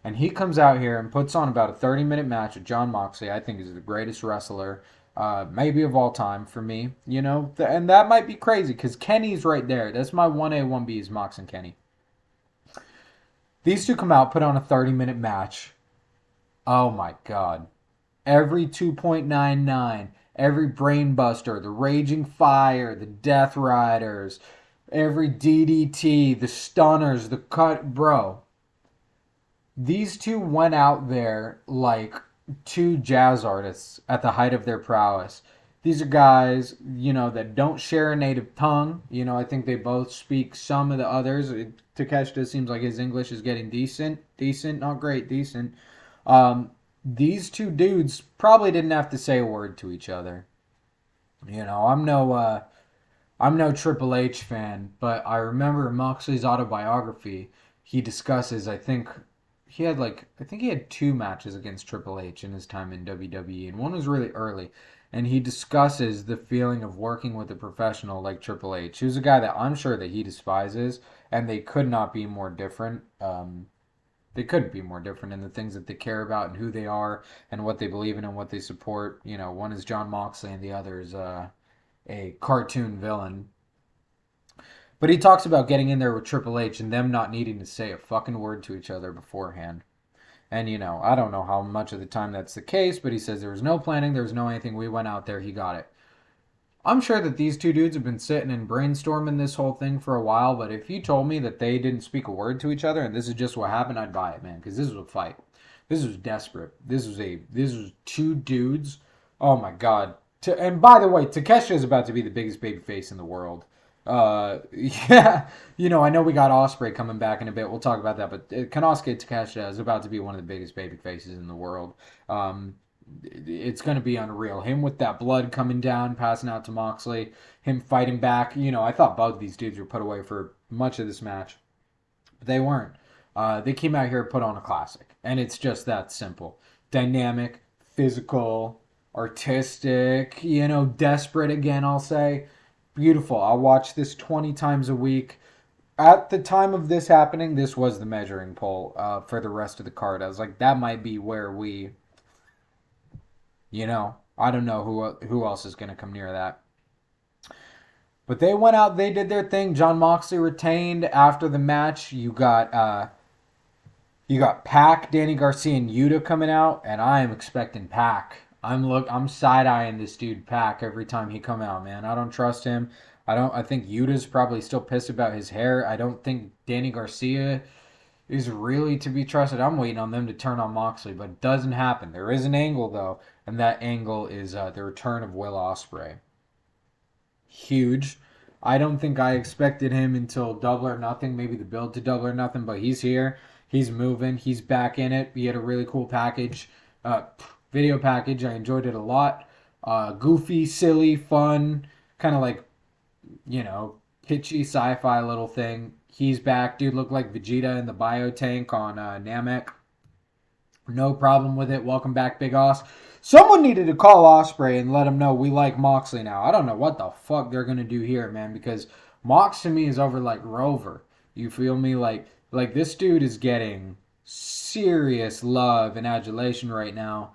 And he comes out here and puts on about a 30-minute match with Jon Moxley. I think he's the greatest wrestler, maybe of all time for me, And that might be crazy because Kenny's right there. That's my 1A, 1B is Mox and Kenny. These two come out, put on a 30-minute match. Oh my God. Every 2.99, every Brainbuster, the Raging Fire, the Death Riders, every DDT, the Stunners, the Cut. Bro, these two went out there like two jazz artists at the height of their prowess. These are guys, that don't share a native tongue. I think they both speak some of the others. Takeshita seems like his English is getting decent, not great, decent. These two dudes probably didn't have to say a word to each other. I'm no Triple H fan, but I remember Moxley's autobiography. He discusses, I think he had two matches against Triple H in his time in WWE, and one was really early. And he discusses the feeling of working with a professional like Triple H, who's a guy that I'm sure that he despises, and they could not be more different. They couldn't be more different in the things that they care about and who they are and what they believe in and what they support. One is Jon Moxley and the other is a cartoon villain. But he talks about getting in there with Triple H and them not needing to say a fucking word to each other beforehand. And, I don't know how much of the time that's the case, but he says there was no planning, there was no anything. We went out there, he got it. I'm sure that these two dudes have been sitting and brainstorming this whole thing for a while, but if you told me that they didn't speak a word to each other and this is just what happened, I'd buy it, man, because this was a fight. This was desperate. This was two dudes. Oh my God. And by the way, Takeshita is about to be the biggest babyface in the world. Yeah, I know we got Ospreay coming back in a bit. We'll talk about that, but Konosuke Takeshita is about to be one of the biggest baby faces in the world. it's going to be unreal. Him with that blood coming down, passing out to Moxley, him fighting back. I thought both these dudes were put away for much of this match, but they weren't. They came out here to put on a classic, and it's just that simple. Dynamic, physical, artistic, desperate again, I'll say. Beautiful. I'll watch this 20 times a week. At the time of this happening, this was the measuring pole for the rest of the card. I was like, that might be where I don't know who else is going to come near that. But they went out, they did their thing. John Moxley retained after the match. You got Pac, Danny Garcia, and Yuta coming out, and I am expecting Pac. I'm side eyeing this dude Pac every time he come out, man. I don't trust him. I think Yuta's probably still pissed about his hair. I don't think Danny Garcia is really to be trusted. I'm waiting on them to turn on Moxley, but it doesn't happen. There is an angle though, and that angle is the return of Will Ospreay. Huge. I don't think I expected him until Double or Nothing, maybe the build to Double or Nothing, but he's here. He's moving. He's back in it. He had a really cool package, video package. I enjoyed it a lot. Goofy, silly, fun, kind of like, kitschy sci-fi little thing. He's back. Dude looked like Vegeta in the bio tank on Namek. No problem with it. Welcome back, Big Os. Someone needed to call Ospreay and let him know we like Moxley now. I don't know what the fuck they're gonna do here, man, because Mox to me is over like Rover. You feel me? Like this dude is getting serious love and adulation right now.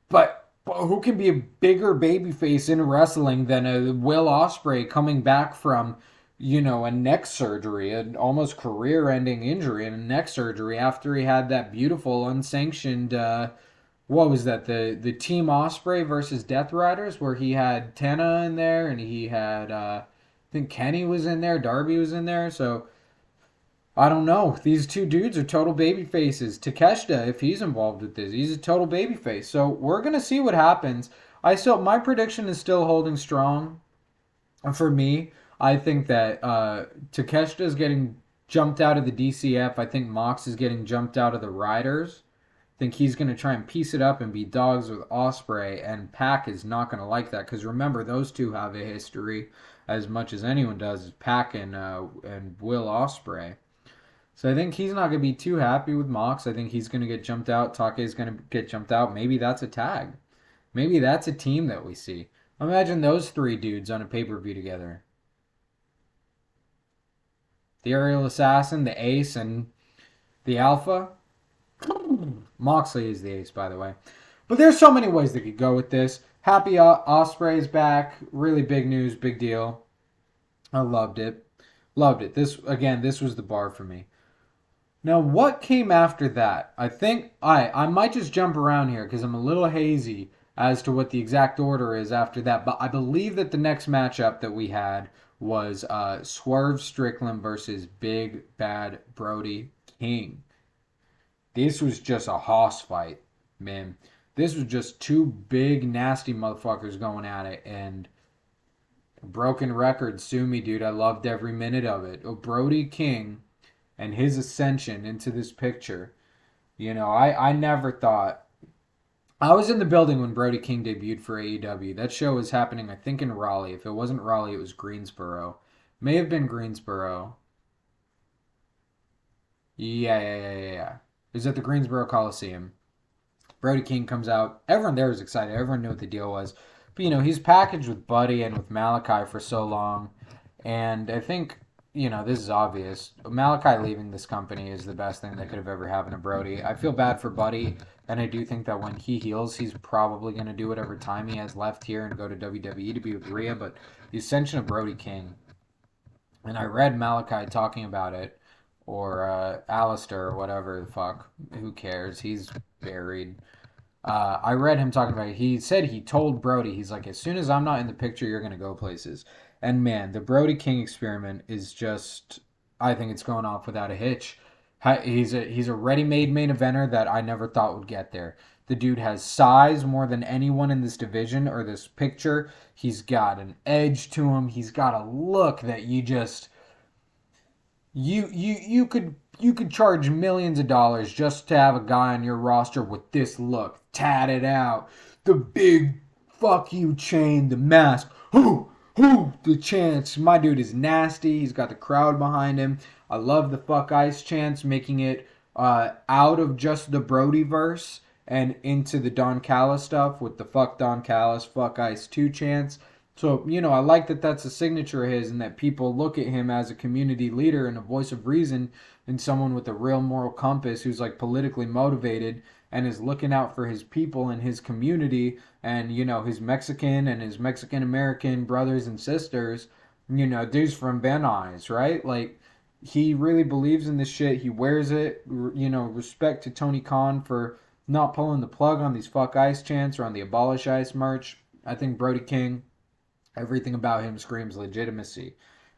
But who can be a bigger babyface in wrestling than a Will Ospreay coming back from, a neck surgery, an almost career-ending injury and a neck surgery after he had that beautiful unsanctioned, what was that, the Team Ospreay versus Death Riders, where he had Tana in there and he had, I think Kenny was in there, Darby was in there, so I don't know. These two dudes are total baby faces. Takeshita, if he's involved with this, he's a total baby face. So we're gonna see what happens. My prediction is still holding strong. For me, I think that Takeshita is getting jumped out of the DCF. I think Mox is getting jumped out of the Riders. I think he's going to try and piece it up and be dogs with Ospreay, and Pac is not going to like that because remember, those two have a history as much as anyone does. Is Pac and Will Ospreay. So I think he's not going to be too happy with Mox. I think he's going to get jumped out. Take is going to get jumped out. Maybe that's a tag. Maybe that's a team that we see. Imagine those three dudes on a pay-per-view together. The Aerial Assassin, the Ace, and the Alpha. Moxley is the Ace, by the way. But there's so many ways they could go with this. Happy Ospreay's back. Really big news, big deal. I loved it. Loved it. This was the bar for me. Now, what came after that? I think I might just jump around here because I'm a little hazy as to what the exact order is after that. But I believe that the next matchup that we had was Swerve Strickland versus Big Bad Brody King. This was just a hoss fight, man. This was just two big, nasty motherfuckers going at it. And broken record, sue me, dude. I loved every minute of it. Brody King and his ascension into this picture. I never thought. I was in the building when Brody King debuted for AEW. That show was happening, I think, in Raleigh. If it wasn't Raleigh, it was Greensboro. May have been Greensboro. Yeah. It was at the Greensboro Coliseum. Brody King comes out. Everyone there was excited. Everyone knew what the deal was. But, he's packaged with Buddy and with Malachi for so long. And I think, this is obvious. Malachi leaving this company is the best thing that could have ever happened to Brody. I feel bad for Buddy. And I do think that when he heals, he's probably going to do whatever time he has left here and go to WWE to be with Rhea. But the ascension of Brody King. And I read Malachi talking about it. Or Alistair or whatever the fuck. Who cares? He's buried. I read him talking about it. He said he told Brody, he's like, as soon as I'm not in the picture, you're going to go places. And man, the Brody King experiment is just, I think it's going off without a hitch. He's a ready-made main eventer that I never thought would get there. The dude has size more than anyone in this division or this picture. He's got an edge to him. He's got a look that you just... You could you could charge millions of dollars just to have a guy on your roster with this look, tatted out, the big fuck you chain, the mask, the chants. My dude is nasty. He's got the crowd behind him. I love the fuck ice chants, making it out of just the Brody verse and into the Don Callis stuff with the fuck Don Callis, fuck ice 2 chants. So, I like that that's a signature of his and that people look at him as a community leader and a voice of reason and someone with a real moral compass who's like politically motivated and is looking out for his people and his community and, his Mexican and his Mexican American brothers and sisters, dudes from Van Nuys, right? Like, he really believes in this shit. He wears it. Respect to Tony Khan for not pulling the plug on these fuck ice chants or on the abolish ice merch. I think Brody King, everything about him screams legitimacy.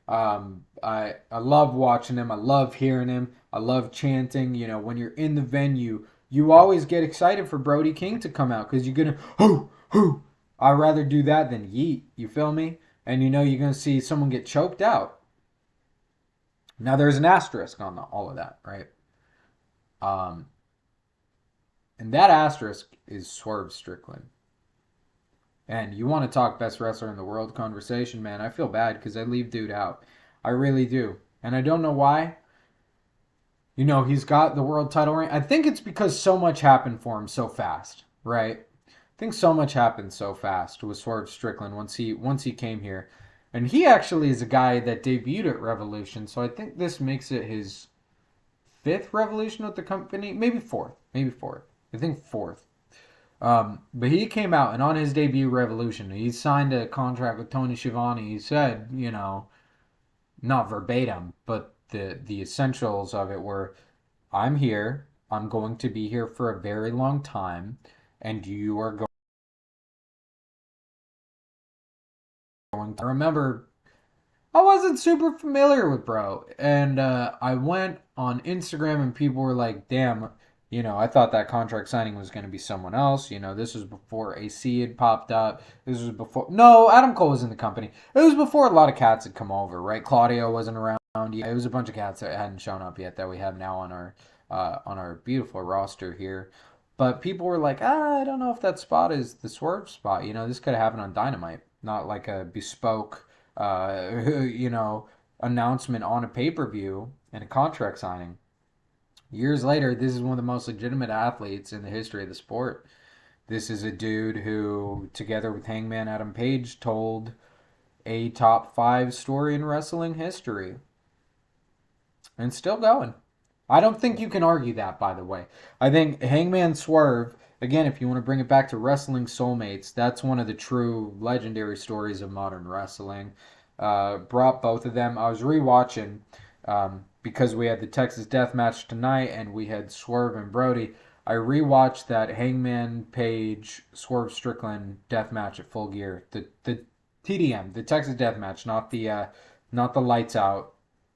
I love watching him. I love hearing him. I love chanting. When you're in the venue, you always get excited for Brody King to come out because you're going to, hoo. I'd rather do that than yeet. You feel me? And you're going to see someone get choked out. Now, there's an asterisk on all of that, right? And that asterisk is Swerve Strickland. And you want to talk best wrestler in the world conversation, man. I feel bad because I leave dude out. I really do. And I don't know why. He's got the world title ring. I think it's because so much happened for him so fast, right? I think so much happened so fast with Swerve Strickland once he came here. And he actually is a guy that debuted at Revolution, so I think this makes it his 5th Revolution with the company. Maybe fourth. I think 4th. But he came out, and on his debut Revolution, he signed a contract with Tony Schiavone. He said, not verbatim, but the essentials of it were, I'm here, I'm going to be here for a very long time, and you are going to remember. I wasn't super familiar with bro, and I went on Instagram, and people were like, damn, I thought that contract signing was going to be someone else. This was before AC had popped up. This was before... No, Adam Cole was in the company. It was before a lot of cats had come over, right? Claudio wasn't around yet. It was a bunch of cats that hadn't shown up yet that we have now on our beautiful roster here. But people were like, I don't know if that spot is the Swerve spot. This could have happened on Dynamite, not like a bespoke, announcement on a pay-per-view and a contract signing. Years later, this is one of the most legitimate athletes in the history of the sport. This is a dude who, together with Hangman Adam Page, told a top 5 story in wrestling history. And still going. I don't think you can argue that, by the way. I think Hangman Swerve, again, if you want to bring it back to wrestling soulmates, that's one of the true legendary stories of modern wrestling. Brought both of them. I was rewatching... because we had the Texas Death Match tonight and we had Swerve and Brody, I rewatched that Hangman Page Swerve Strickland Death Match at Full Gear. The TDM, the Texas Death Match, not the lights out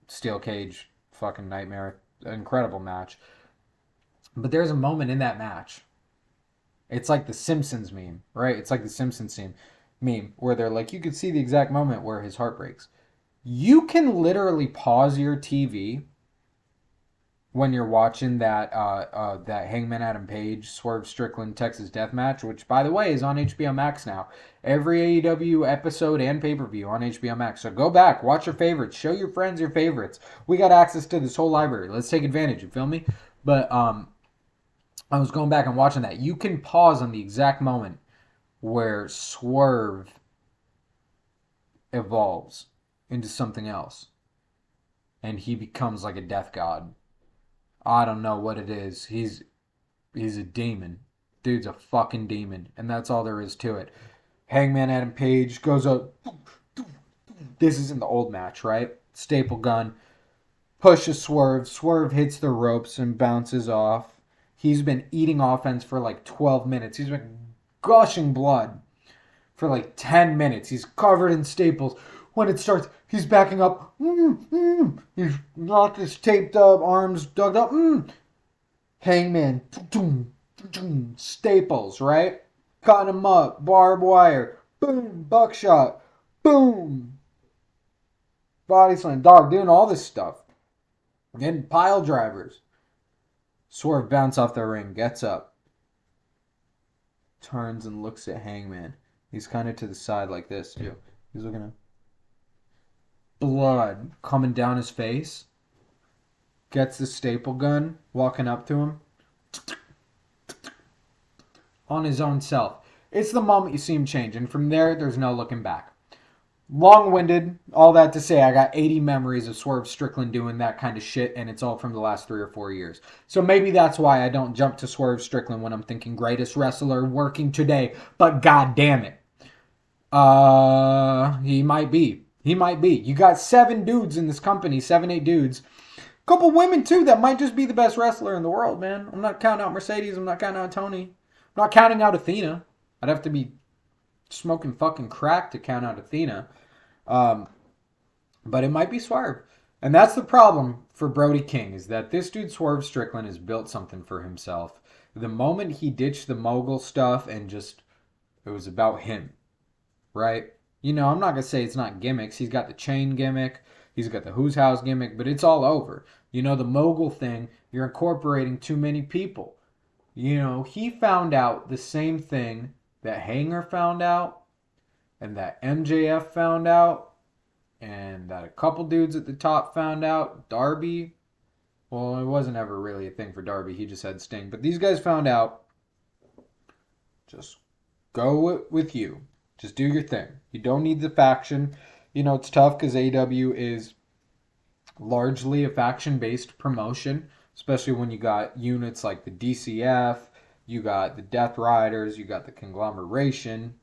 steel cage fucking nightmare. Incredible match. But there's a moment in that match. It's like the Simpsons meme, right? It's like the Simpsons meme where they're like, you could see the exact moment where his heart breaks. You can literally pause your TV when you're watching that Hangman Adam Page Swerve Strickland Texas Death Match, which, by the way, is on HBO Max now. Every AEW episode and pay-per-view on HBO Max. So go back, watch your favorites, show your friends your favorites. We got access to this whole library. Let's take advantage, you feel me? But I was going back and watching that. You can pause on the exact moment where Swerve evolves into something else and he becomes like a death god. I don't know what it is. He's a demon. Dude's a fucking demon, and that's all there is to it. Hangman Adam Page goes up. This is in the old match, right? Staple gun. Pushes Swerve. Swerve hits the ropes and bounces off. He's been eating offense for like 12 minutes. He's been gushing blood for like 10 minutes. He's covered in staples. When it starts, he's backing up. He's got his taped up, arms dug up. Hangman. Staples, right? Cutting him up. Barbed wire. Boom. Buckshot. Boom. Body slam. Dog doing all this stuff. Getting pile drivers. Swerve bounce off the ring, gets up, turns and looks at Hangman. He's kind of to the side like this, too. He's looking at blood coming down his face. Gets the staple gun, walking up to him. On his own self. It's the moment you see him change, and from there's no looking back. Long-winded, all that to say, I got 80 memories of Swerve Strickland doing that kind of shit, and it's all from the last 3 or 4 years. So maybe that's why I don't jump to Swerve Strickland when I'm thinking greatest wrestler working today, but god damn it. He might be. He might be. You got 7 dudes in this company, 7, 8 dudes. Couple women, too, that might just be the best wrestler in the world, man. I'm not counting out Mercedes. I'm not counting out Tony. I'm not counting out Athena. I'd have to be smoking fucking crack to count out Athena. But it might be Swerve. And that's the problem for Brody King, is that this dude Swerve Strickland has built something for himself. The moment he ditched the mogul stuff and just, it was about him, right? You know, I'm not going to say it's not gimmicks. He's got the chain gimmick. He's got the Who's House gimmick, but it's all over. You know, the mogul thing, you're incorporating too many people. You know, he found out the same thing that Hanger found out, and that MJF found out, and that a couple dudes at the top found out. Darby, well, it wasn't ever really a thing for Darby. He just had Sting. But these guys found out, just go with you. Just do your thing. You don't need the faction. You know, it's tough because AEW is largely a faction-based promotion, especially when you got units like the DCF, you got the Death Riders, you got the Conglomeration.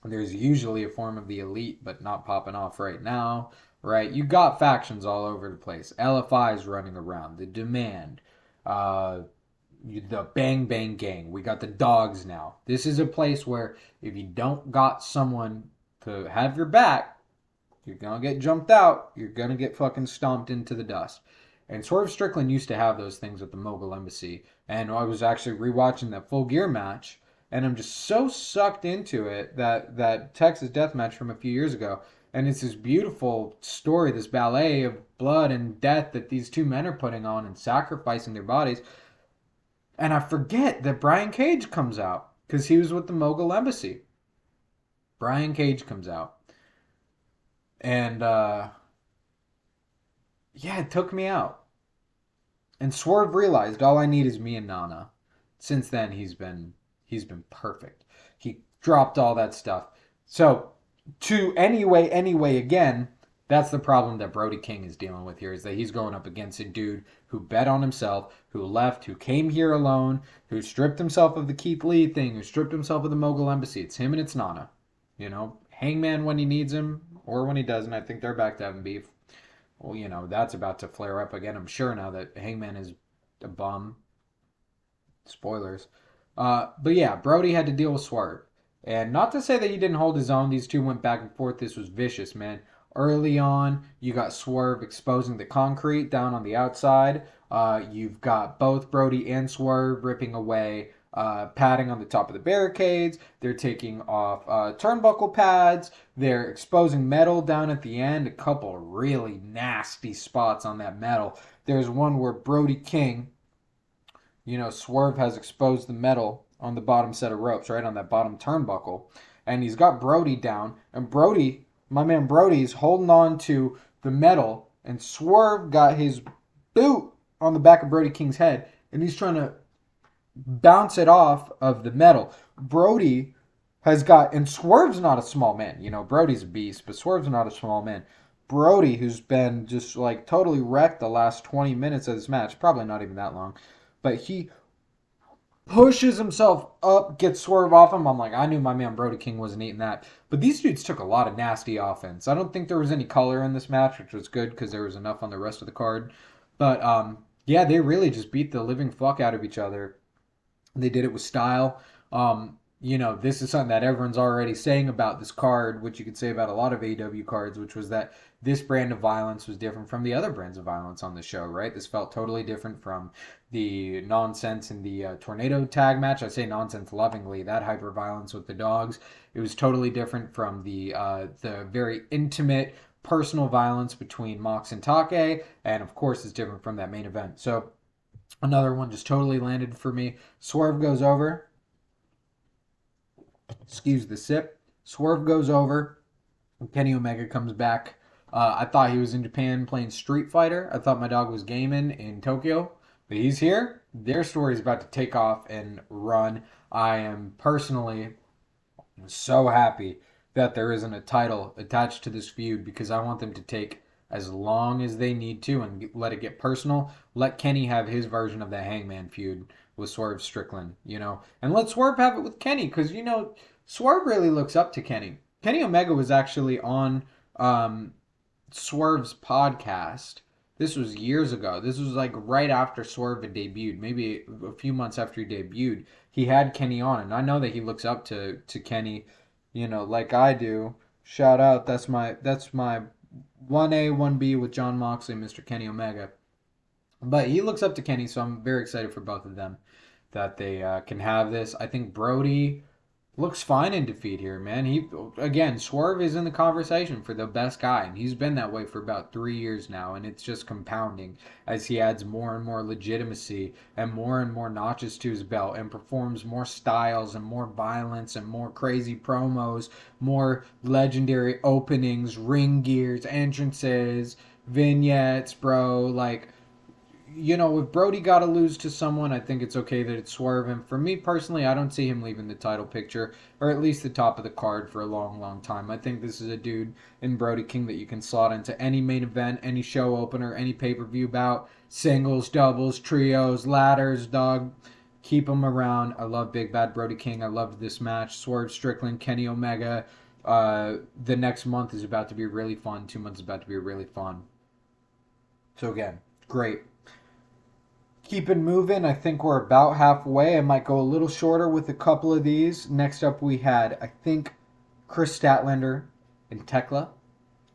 There's usually a form of the Elite, but not popping off right now, right? You got factions all over the place. LFI is running around. The Demand, the Bang Bang Gang. We got the Dogs now. This is a place where if you don't got someone to have your back, you're going to get jumped out. You're going to get fucking stomped into the dust. And Swerve Strickland used to have those things with the Mogul Embassy. And I was actually rewatching that Full Gear match, and I'm just so sucked into it, that Texas death match from a few years ago. And it's this beautiful story, this ballet of blood and death that these two men are putting on and sacrificing their bodies. And I forget that Brian Cage comes out because he was with the Mogul Embassy. Brian Cage comes out. And, yeah, it took me out. And Swerve realized all I need is me and Nana. Since then, he's been perfect. He dropped all that stuff. So, anyway, again, that's the problem that Brody King is dealing with here, is that he's going up against a dude who bet on himself, who left, who came here alone, who stripped himself of the Keith Lee thing, who stripped himself of the Mogul Embassy. It's him and it's Nana. You know, Hangman when he needs him, or when he doesn't. I think they're back to having beef. Well, you know, that's about to flare up again, I'm sure, now that Hangman is a bum. Spoilers. But yeah, Brody had to deal with Swerve. And not to say that he didn't hold his own. These two went back and forth. This was vicious, man. Early on, you got Swerve exposing the concrete down on the outside. You've got both Brody and Swerve ripping away padding on the top of the barricades. They're taking off turnbuckle pads. They're exposing metal down at the end. A couple really nasty spots on that metal. There's one where Brody King, you know, Swerve has exposed the metal on the bottom set of ropes, right on that bottom turnbuckle. And he's got Brody down. And Brody, my man Brody, is holding on to the metal. And Swerve got his boot on the back of Brody King's head. And he's trying to bounce it off of the metal. Brody has got, and Swerve's not a small man. You know, Brody's a beast, but Swerve's not a small man. Brody, who's been just like totally wrecked the last 20 minutes of this match, probably not even that long, but he pushes himself up, gets Swerve off him. I'm like, I knew my man Brody King wasn't eating that. But these dudes took a lot of nasty offense. I don't think there was any color in this match, which was good because there was enough on the rest of the card. But yeah, they really just beat the living fuck out of each other. They did it with style. You know, this is something that everyone's already saying about this card, which you could say about a lot of AEW cards, which was that this brand of violence was different from the other brands of violence on the show, right? This felt totally different from the nonsense in the tornado tag match. I say nonsense lovingly. That hyper violence with the dogs. It was totally different from the very intimate personal violence between Mox and Take, and of course it's different from that main event. So another one just totally landed for me. Swerve goes over. Excuse the sip. Swerve goes over. Kenny Omega comes back. I thought he was in Japan playing Street Fighter. I thought my dog was gaming in Tokyo. But he's here. Their story is about to take off and run. I am personally so happy that there isn't a title attached to this feud because I want them to take as long as they need to and let it get personal. Let Kenny have his version of the Hangman feud with Swerve Strickland, and let Swerve have it with Kenny because, Swerve really looks up to Kenny. Kenny Omega was actually on Swerve's podcast. This was years ago. This was like right after Swerve had debuted, maybe a few months after he debuted. He had Kenny on, and I know that he looks up to Kenny, like I do. Shout out, that's my 1A, 1B with John Moxley, Mr. Kenny Omega. But he looks up to Kenny, so I'm very excited for both of them that they can have this. I think Brody looks fine in defeat here, man. Swerve is in the conversation for the best guy, and he's been that way for about 3 years now, and it's just compounding as he adds more and more legitimacy and more notches to his belt and performs more styles and more violence and more crazy promos, more legendary openings, ring gears, entrances, vignettes, bro. Like, if Brody got to lose to someone, I think it's okay that it's Swerve. And for me personally, I don't see him leaving the title picture, or at least the top of the card for a long, long time. I think this is a dude in Brody King that you can slot into any main event, any show opener, any pay-per-view bout, singles, doubles, trios, ladders, dog. Keep him around. I love Big Bad Brody King. I loved this match. Swerve Strickland, Kenny Omega. The next month is about to be really fun. 2 months is about to be really fun. So again, great. Keep it moving. I think we're about halfway. I might go a little shorter with a couple of these. Next up we had, I think, Chris Statlander and Tekla.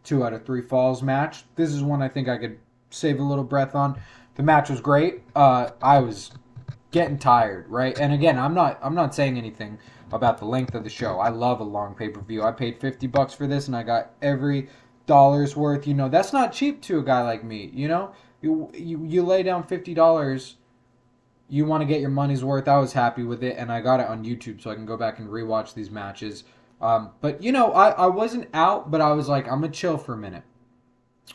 2 out of 3 falls match. This is one I think I could save a little breath on. The match was great. I was getting tired, right? And again, I'm not saying anything about the length of the show. I love a long pay-per-view. I paid $50 for this and I got every dollar's worth. That's not cheap to a guy like me, You lay down $50, you want to get your money's worth. I was happy with it, and I got it on YouTube so I can go back and rewatch these matches. But, I wasn't out, but I was like, I'm going to chill for a minute.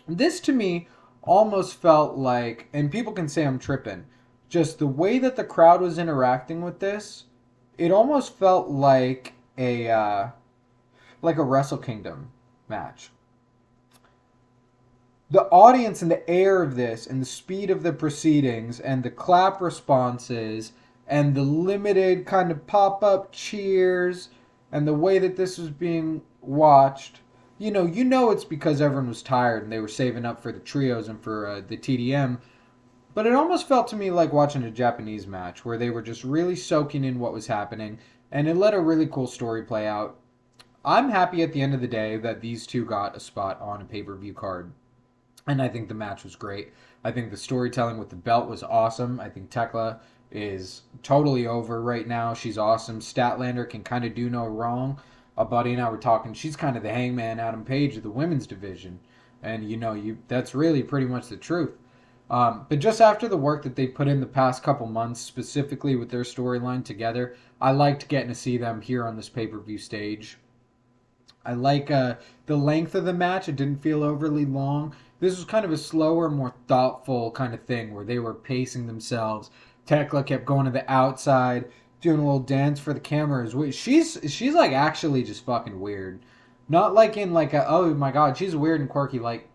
This, to me, almost felt like, and people can say I'm tripping, just the way that the crowd was interacting with this, it almost felt like a Wrestle Kingdom match. The audience and the air of this and the speed of the proceedings and the clap responses and the limited kind of pop-up cheers and the way that this was being watched, it's because everyone was tired and they were saving up for the trios and for the TDM. But it almost felt to me like watching a Japanese match where they were just really soaking in what was happening, and it let a really cool story play out. I'm happy at the end of the day that these two got a spot on a pay-per-view card. And I think the match was great. I think the storytelling with the belt was awesome. I think Tekla is totally over right now. She's awesome. Statlander can kind of do no wrong. A buddy and I were talking. She's kind of the Hangman Adam Page of the women's division. And, that's really pretty much the truth. But just after the work that they put in the past couple months, specifically with their storyline together, I liked getting to see them here on this pay-per-view stage. I like the length of the match. It didn't feel overly long. This was kind of a slower, more thoughtful kind of thing where they were pacing themselves. Tekla kept going to the outside, doing a little dance for the cameras. She's like actually just fucking weird. Not like in like oh my god, she's weird and quirky. Like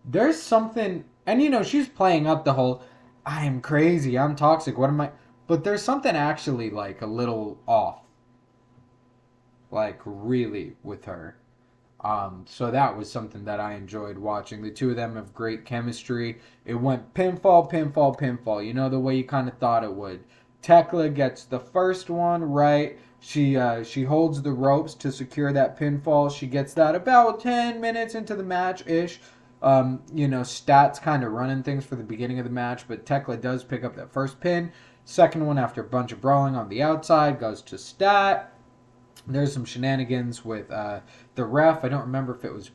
there's something, and she's playing up the whole I am crazy, I'm toxic, what am I? But there's something actually like a little off. Like really with her. So that was something that I enjoyed watching. The two of them have great chemistry. It went pinfall, pinfall, pinfall. The way you kind of thought it would. Tekla gets the first one right. She holds the ropes to secure that pinfall. She gets that about 10 minutes into the match-ish. Stat's kind of running things for the beginning of the match, but Tekla does pick up that first pin. Second one, after a bunch of brawling on the outside, goes to Stat. There's some shenanigans with the ref. I don't remember if it was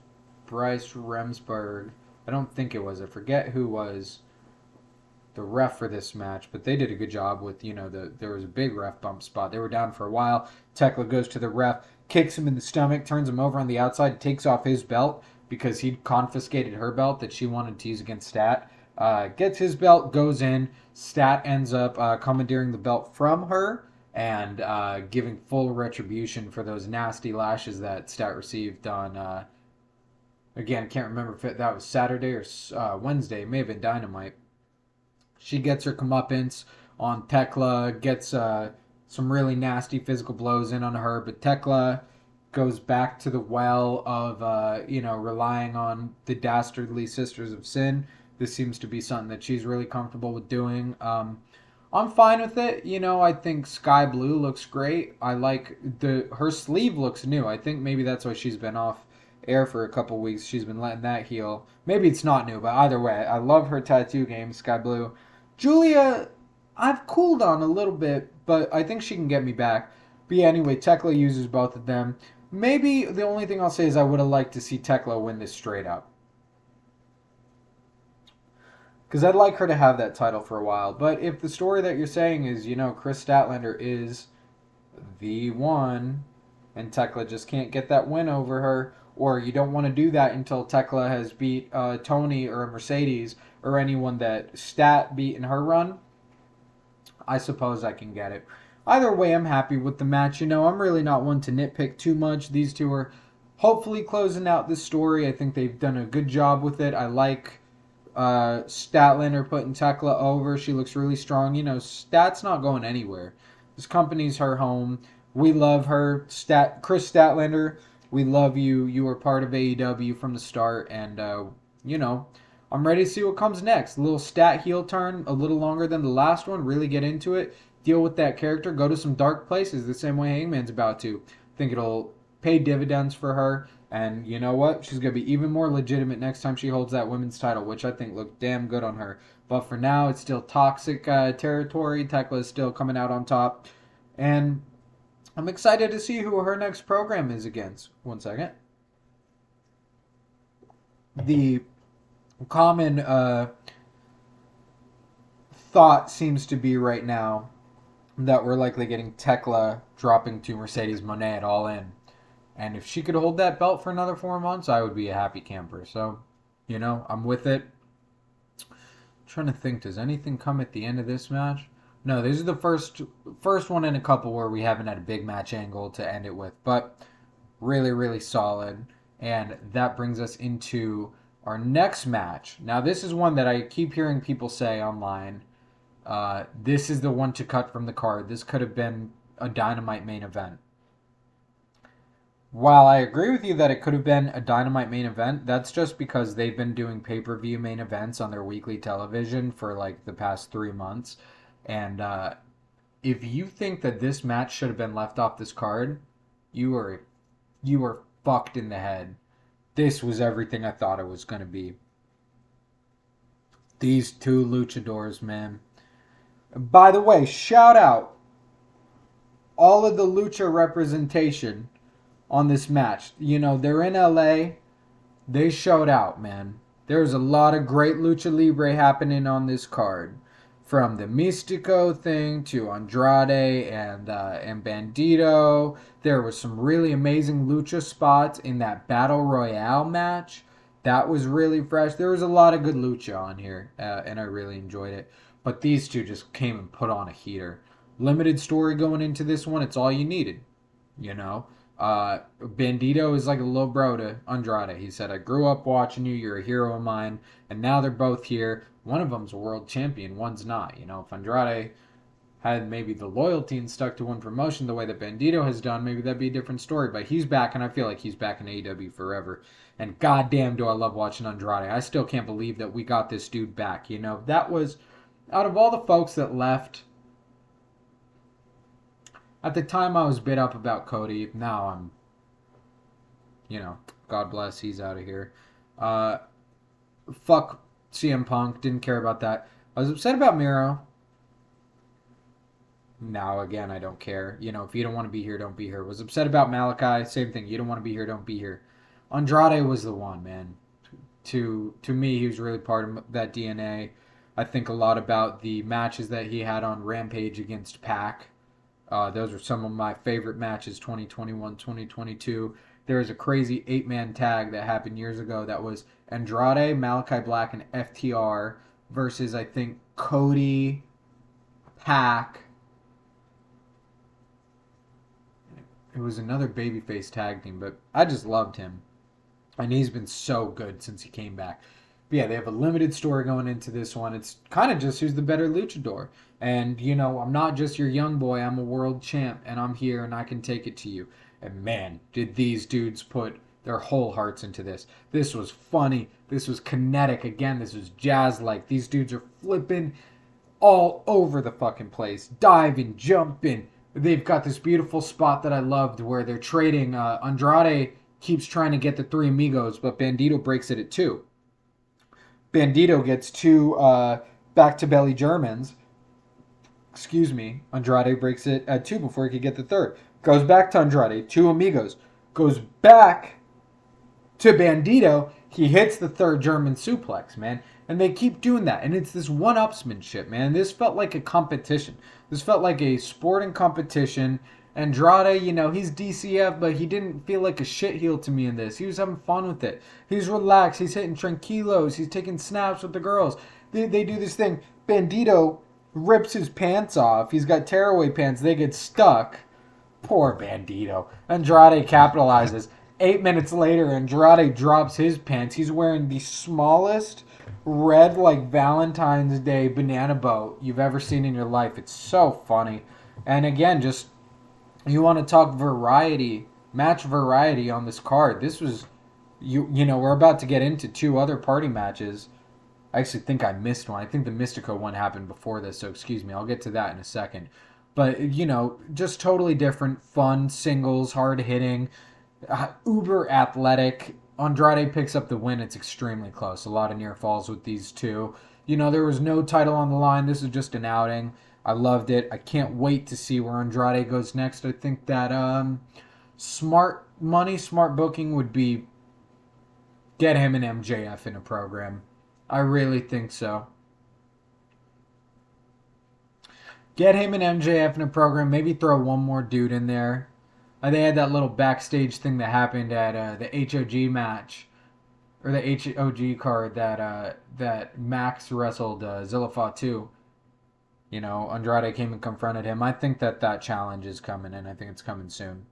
Bryce Remsburg. I don't think it was. I forget who was the ref for this match, but they did a good job with, there was a big ref bump spot. They were down for a while. Tekla goes to the ref, kicks him in the stomach, turns him over on the outside, takes off his belt because he'd confiscated her belt that she wanted to use against Stat. Gets his belt, goes in. Stat ends up commandeering the belt from her and giving full retribution for those nasty lashes that Stat received on, again, can't remember if that was Saturday or Wednesday. It may have been Dynamite. She gets her comeuppance on Tekla, gets some really nasty physical blows in on her, but Tekla goes back to the well of, relying on the dastardly Sisters of Sin. This seems to be something that she's really comfortable with doing. I'm fine with it. I think Sky Blue looks great. I like her sleeve looks new. I think maybe that's why she's been off air for a couple weeks. She's been letting that heal. Maybe it's not new, but either way, I love her tattoo game, Sky Blue. Julia, I've cooled on a little bit, but I think she can get me back. But yeah, anyway, Tekla uses both of them. Maybe the only thing I'll say is I would have liked to see Tekla win this straight up. Because I'd like her to have that title for a while. But if the story that you're saying is, Chris Statlander is the one, and Tekla just can't get that win over her, or you don't want to do that until Tekla has beat Tony or Mercedes or anyone that Stat beat in her run, I suppose I can get it. Either way, I'm happy with the match. I'm really not one to nitpick too much. These two are hopefully closing out this story. I think they've done a good job with it. I like Statlander putting Tekla over. She looks really strong. Stat's not going anywhere. This company's her home. We love her. Chris Statlander, we love you. You were part of AEW from the start, and I'm ready to see what comes next. A little Stat heel turn, a little longer than the last one. Really get into it. Deal with that character. Go to some dark places the same way Hangman's about to. I think it'll pay dividends for her. And you know what? She's going to be even more legitimate next time she holds that women's title, which I think looked damn good on her. But for now, it's still toxic territory. Tekla is still coming out on top. And I'm excited to see who her next program is against. One second. The common thought seems to be right now that we're likely getting Tekla dropping to Mercedes Moné at All In. And if she could hold that belt for another 4 months, I would be a happy camper. So, I'm with it. I'm trying to think, does anything come at the end of this match? No, this is the first one in a couple where we haven't had a big match angle to end it with. But really, really solid. And that brings us into our next match. Now, this is one that I keep hearing people say online. This is the one to cut from the card. This could have been a Dynamite main event. While I agree with you that it could have been a Dynamite main event, that's just because they've been doing pay-per-view main events on their weekly television for like the past 3 months. And if you think that this match should have been left off this card, you are fucked in the head. This was everything I thought it was going to be. These two luchadors, man. By the way, shout out all of the lucha representation on this match. They're in LA. They showed out, man. There's a lot of great lucha libre happening on this card. From the Mystico thing to Andrade and Bandito. There was some really amazing lucha spots in that Battle Royale match. That was really fresh. There was a lot of good lucha on here, and I really enjoyed it. But these two just came and put on a heater. Limited story going into this one. It's all you needed. Bandito is like a little bro to Andrade. He said, I grew up watching you. You're a hero of mine. And now they're both here. One of them's a world champion. One's not. If Andrade had maybe the loyalty and stuck to one promotion the way that Bandito has done, maybe that'd be a different story. But he's back, and I feel like he's back in AEW forever. And goddamn do I love watching Andrade. I still can't believe that we got this dude back. That was, out of all the folks that left, at the time I was bit up about Cody. Now I'm, God bless, he's out of here. Fuck CM Punk, didn't care about that. I was upset about Miro. Now, again, I don't care. If you don't want to be here, don't be here. Was upset about Malachi, same thing. You don't want to be here, don't be here. Andrade was the one, man. To me, he was really part of that DNA. I think a lot about the matches that he had on Rampage against Pac. Those are some of my favorite matches 2021, 2022. There was a crazy 8-man tag that happened years ago that was Andrade, Malachi Black, and FTR versus, I think, Cody, Pac. It was another babyface tag team, but I just loved him. And he's been so good since he came back. But yeah, they have a limited story going into this one. It's kind of just who's the better luchador. And, I'm not just your young boy. I'm a world champ, and I'm here, and I can take it to you. And man, did these dudes put their whole hearts into this. This was funny. This was kinetic. Again, this was jazz-like. These dudes are flipping all over the fucking place. Diving, jumping. They've got this beautiful spot that I loved where they're trading. Andrade keeps trying to get the three amigos, but Bandito breaks it at two. Bandito gets two back to belly Germans. Excuse me. Andrade breaks it at two before he could get the third. Goes back to Andrade, two amigos. Goes back to Bandito. He hits the third German suplex, man. And they keep doing that. And it's this one-upsmanship, man. This felt like a competition. This felt like a sporting competition. Andrade, he's DCF, but he didn't feel like a shitheel to me in this. He was having fun with it. He's relaxed. He's hitting tranquilos. He's taking snaps with the girls. They do this thing. Bandito rips his pants off. He's got tearaway pants. They get stuck. Poor Bandito. Andrade capitalizes. 8 minutes later, Andrade drops his pants. He's wearing the smallest red, like Valentine's Day banana boat you've ever seen in your life. It's so funny. And again, just you want to talk variety, match variety on this card. This was, we're about to get into two other party matches. I actually think I missed one. I think the Mystico one happened before this, so excuse me. I'll get to that in a second. But, just totally different, fun, singles, hard-hitting, uber athletic. Andrade picks up the win. It's extremely close. A lot of near falls with these two. There was no title on the line. This is just an outing. I loved it. I can't wait to see where Andrade goes next. I think that smart money, smart booking would be get him an MJF in a program. I really think so. Get him an MJF in a program. Maybe throw one more dude in there. They had that little backstage thing that happened at the HOG match, or the HOG card that Max wrestled Zilla Fatu. Andrade came and confronted him. I think that challenge is coming, and I think it's coming soon.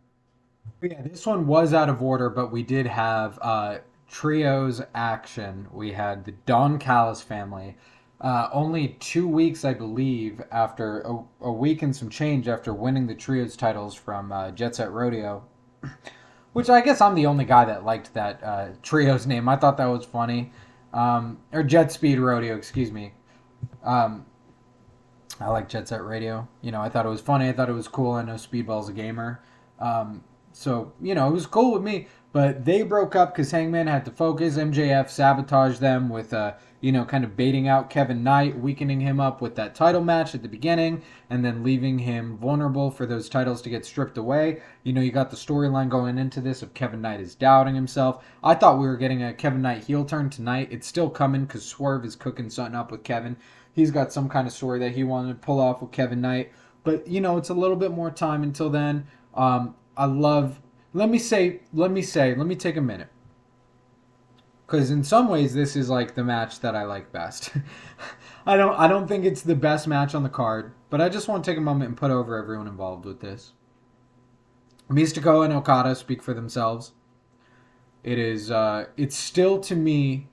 But yeah, this one was out of order, but we did have trios action. We had the Don Callis family. Only 2 weeks, I believe, after a week and some change after winning the trios titles from Jet Set Rodeo, which I guess I'm the only guy that liked that trios name. I thought that was funny. Or Jet Speed Rodeo, excuse me. I like Jet Set Radio. I thought it was funny. I thought it was cool. I know Speedball's a gamer. So, it was cool with me. But they broke up because Hangman had to focus. MJF sabotaged them with, kind of baiting out Kevin Knight, weakening him up with that title match at the beginning, and then leaving him vulnerable for those titles to get stripped away. You got the storyline going into this of Kevin Knight is doubting himself. I thought we were getting a Kevin Knight heel turn tonight. It's still coming because Swerve is cooking something up with Kevin. He's got some kind of story that he wanted to pull off with Kevin Knight. But, it's a little bit more time until then. Let me take a minute. Because in some ways, this is like the match that I like best. I don't think it's the best match on the card, but I just want to take a moment and put over everyone involved with this. Mystico and Okada speak for themselves. It's still to me,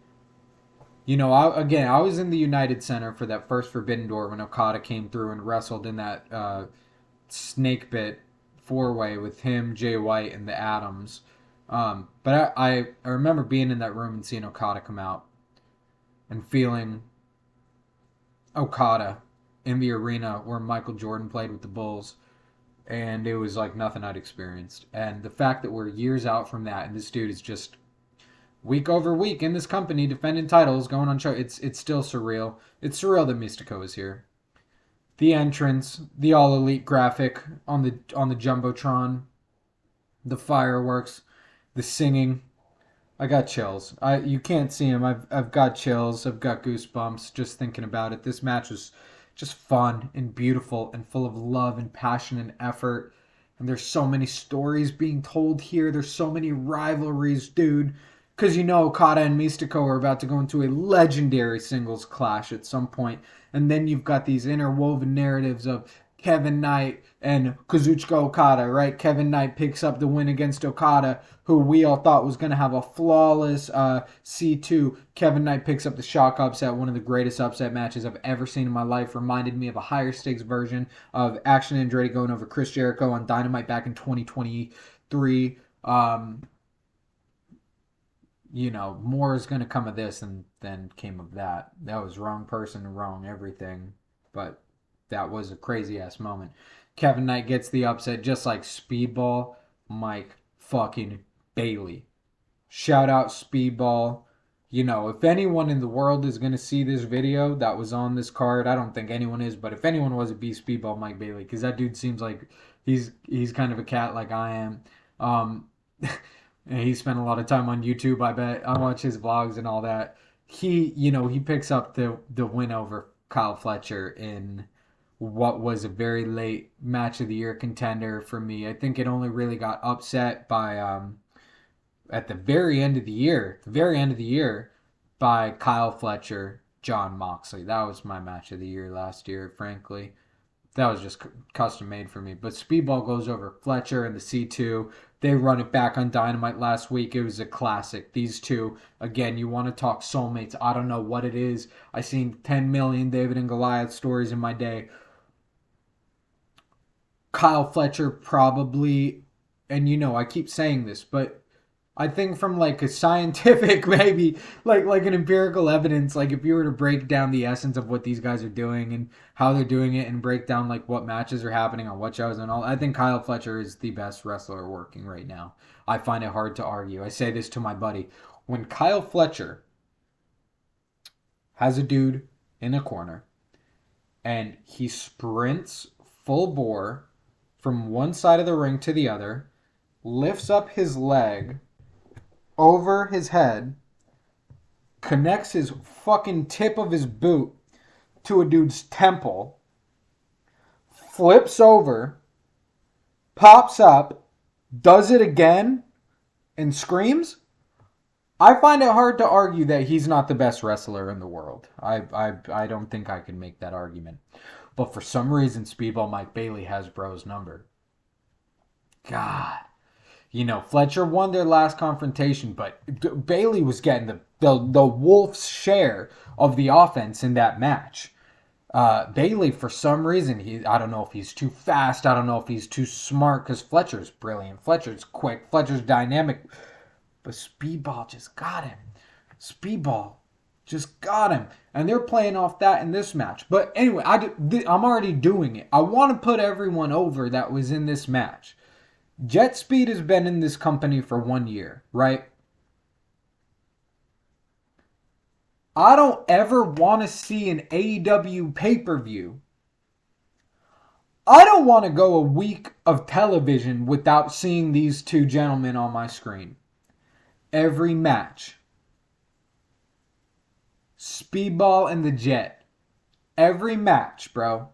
I was in the United Center for that first Forbidden Door when Okada came through and wrestled in that snake bit 4-way with him, Jay White, and the Adams. But I remember being in that room and seeing Okada come out and feeling Okada in the arena where Michael Jordan played with the Bulls. And it was like nothing I'd experienced. And the fact that we're years out from that and this dude is just week over week in this company defending titles, going on show, it's still surreal. It's surreal that Mystico is here. The entrance, the All Elite graphic on the Jumbotron, the fireworks, the singing. I got chills. You can't see him. I've got chills. I've got goosebumps just thinking about it. This match was just fun and beautiful and full of love and passion and effort. And there's so many stories being told here. There's so many rivalries, dude. Because Okada and Mystico are about to go into a legendary singles clash at some point. And then you've got these interwoven narratives of Kevin Knight and Kazuchika Okada, right? Kevin Knight picks up the win against Okada, who we all thought was going to have a flawless C2. Kevin Knight picks up the shock upset, one of the greatest upset matches I've ever seen in my life. Reminded me of a higher stakes version of Action Andretti going over Chris Jericho on Dynamite back in 2023. More is going to come of this than came of that. That was wrong person, wrong everything. But that was a crazy ass moment. Kevin Knight gets the upset just like Speedball Mike fucking Bailey. Shout out Speedball. If anyone in the world is going to see this video that was on this card, I don't think anyone is, but if anyone was, it'd be Speedball Mike Bailey, because that dude seems like he's kind of a cat like I am. And he spent a lot of time on YouTube, I bet. I watch his vlogs and all that. He picks up the win over Kyle Fletcher in what was a very late match of the year contender for me. I think it only really got upset by at the very end of the year, by Kyle Fletcher, John Moxley. That was my match of the year last year, frankly. That was just custom made for me. But Speedball goes over Fletcher in the C2. They run it back on Dynamite last week. It was a classic. These two, again, you want to talk soulmates. I don't know what it is. I've seen 10 million David and Goliath stories in my day. Kyle Fletcher probably, and I keep saying this, but I think from like a scientific, maybe like an empirical evidence, like if you were to break down the essence of what these guys are doing and how they're doing it, and break down like what matches are happening on what shows and all, I think Kyle Fletcher is the best wrestler working right now. I find it hard to argue. I say this to my buddy. When Kyle Fletcher has a dude in a corner and he sprints full bore from one side of the ring to the other, lifts up his leg over his head, connects his fucking tip of his boot to a dude's temple, flips over, pops up, does it again, and screams, I find it hard to argue that he's not the best wrestler in the world. I don't think I can make that argument. But for some reason, Speedball Mike Bailey has bro's number. God. Fletcher won their last confrontation, but Bailey was getting the Wolf's share of the offense in that match. Bailey, for some reason, I don't know if he's too fast. I don't know if he's too smart, because Fletcher's brilliant. Fletcher's quick. Fletcher's dynamic. But Speedball just got him. Speedball just got him. And they're playing off that in this match. But anyway, I'm already doing it. I want to put everyone over that was in this match. Jet Speed has been in this company for 1 year, right? I don't ever want to see an AEW pay-per-view. I don't want to go a week of television without seeing these two gentlemen on my screen. Every match. Speedball and the Jet. Every match, bro.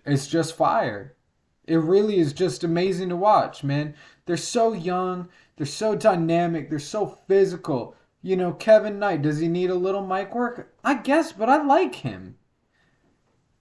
It's just fire. It really is just amazing to watch, man. They're so young. They're so dynamic. They're so physical. Kevin Knight, does he need a little mic work? I guess, but I like him.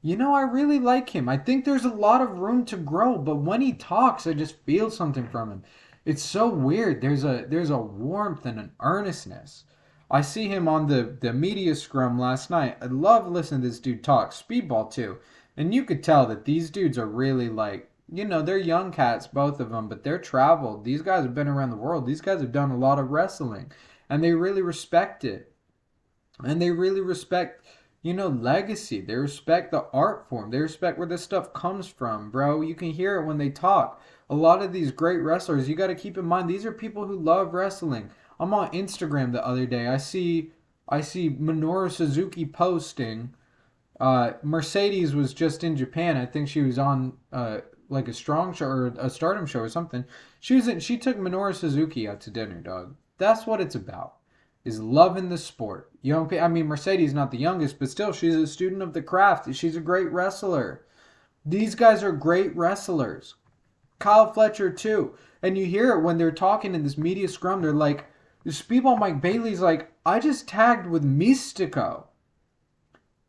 I really like him. I think there's a lot of room to grow, but when he talks, I just feel something from him. It's so weird. There's a warmth and an earnestness. I see him on the media scrum last night. I love listening to this dude talk. Speedball, too. And you could tell that these dudes are really like, they're young cats, both of them, but they're traveled. These guys have been around the world. These guys have done a lot of wrestling. And they really respect it. And they really respect, legacy. They respect the art form. They respect where this stuff comes from, bro. You can hear it when they talk. A lot of these great wrestlers, you got to keep in mind, these are people who love wrestling. I'm on Instagram the other day. I see Minoru Suzuki posting. Mercedes was just in Japan. I think she was on like a strong show or a Stardom show or something. She took Minoru Suzuki out to dinner, dog. That's what it's about. Is loving the sport. I mean, Mercedes not the youngest, but still, she's a student of the craft. She's a great wrestler. These guys are great wrestlers. Kyle Fletcher too. And you hear it when they're talking in this media scrum. They're like, Speedball Mike Bailey's like, I just tagged with Mystico.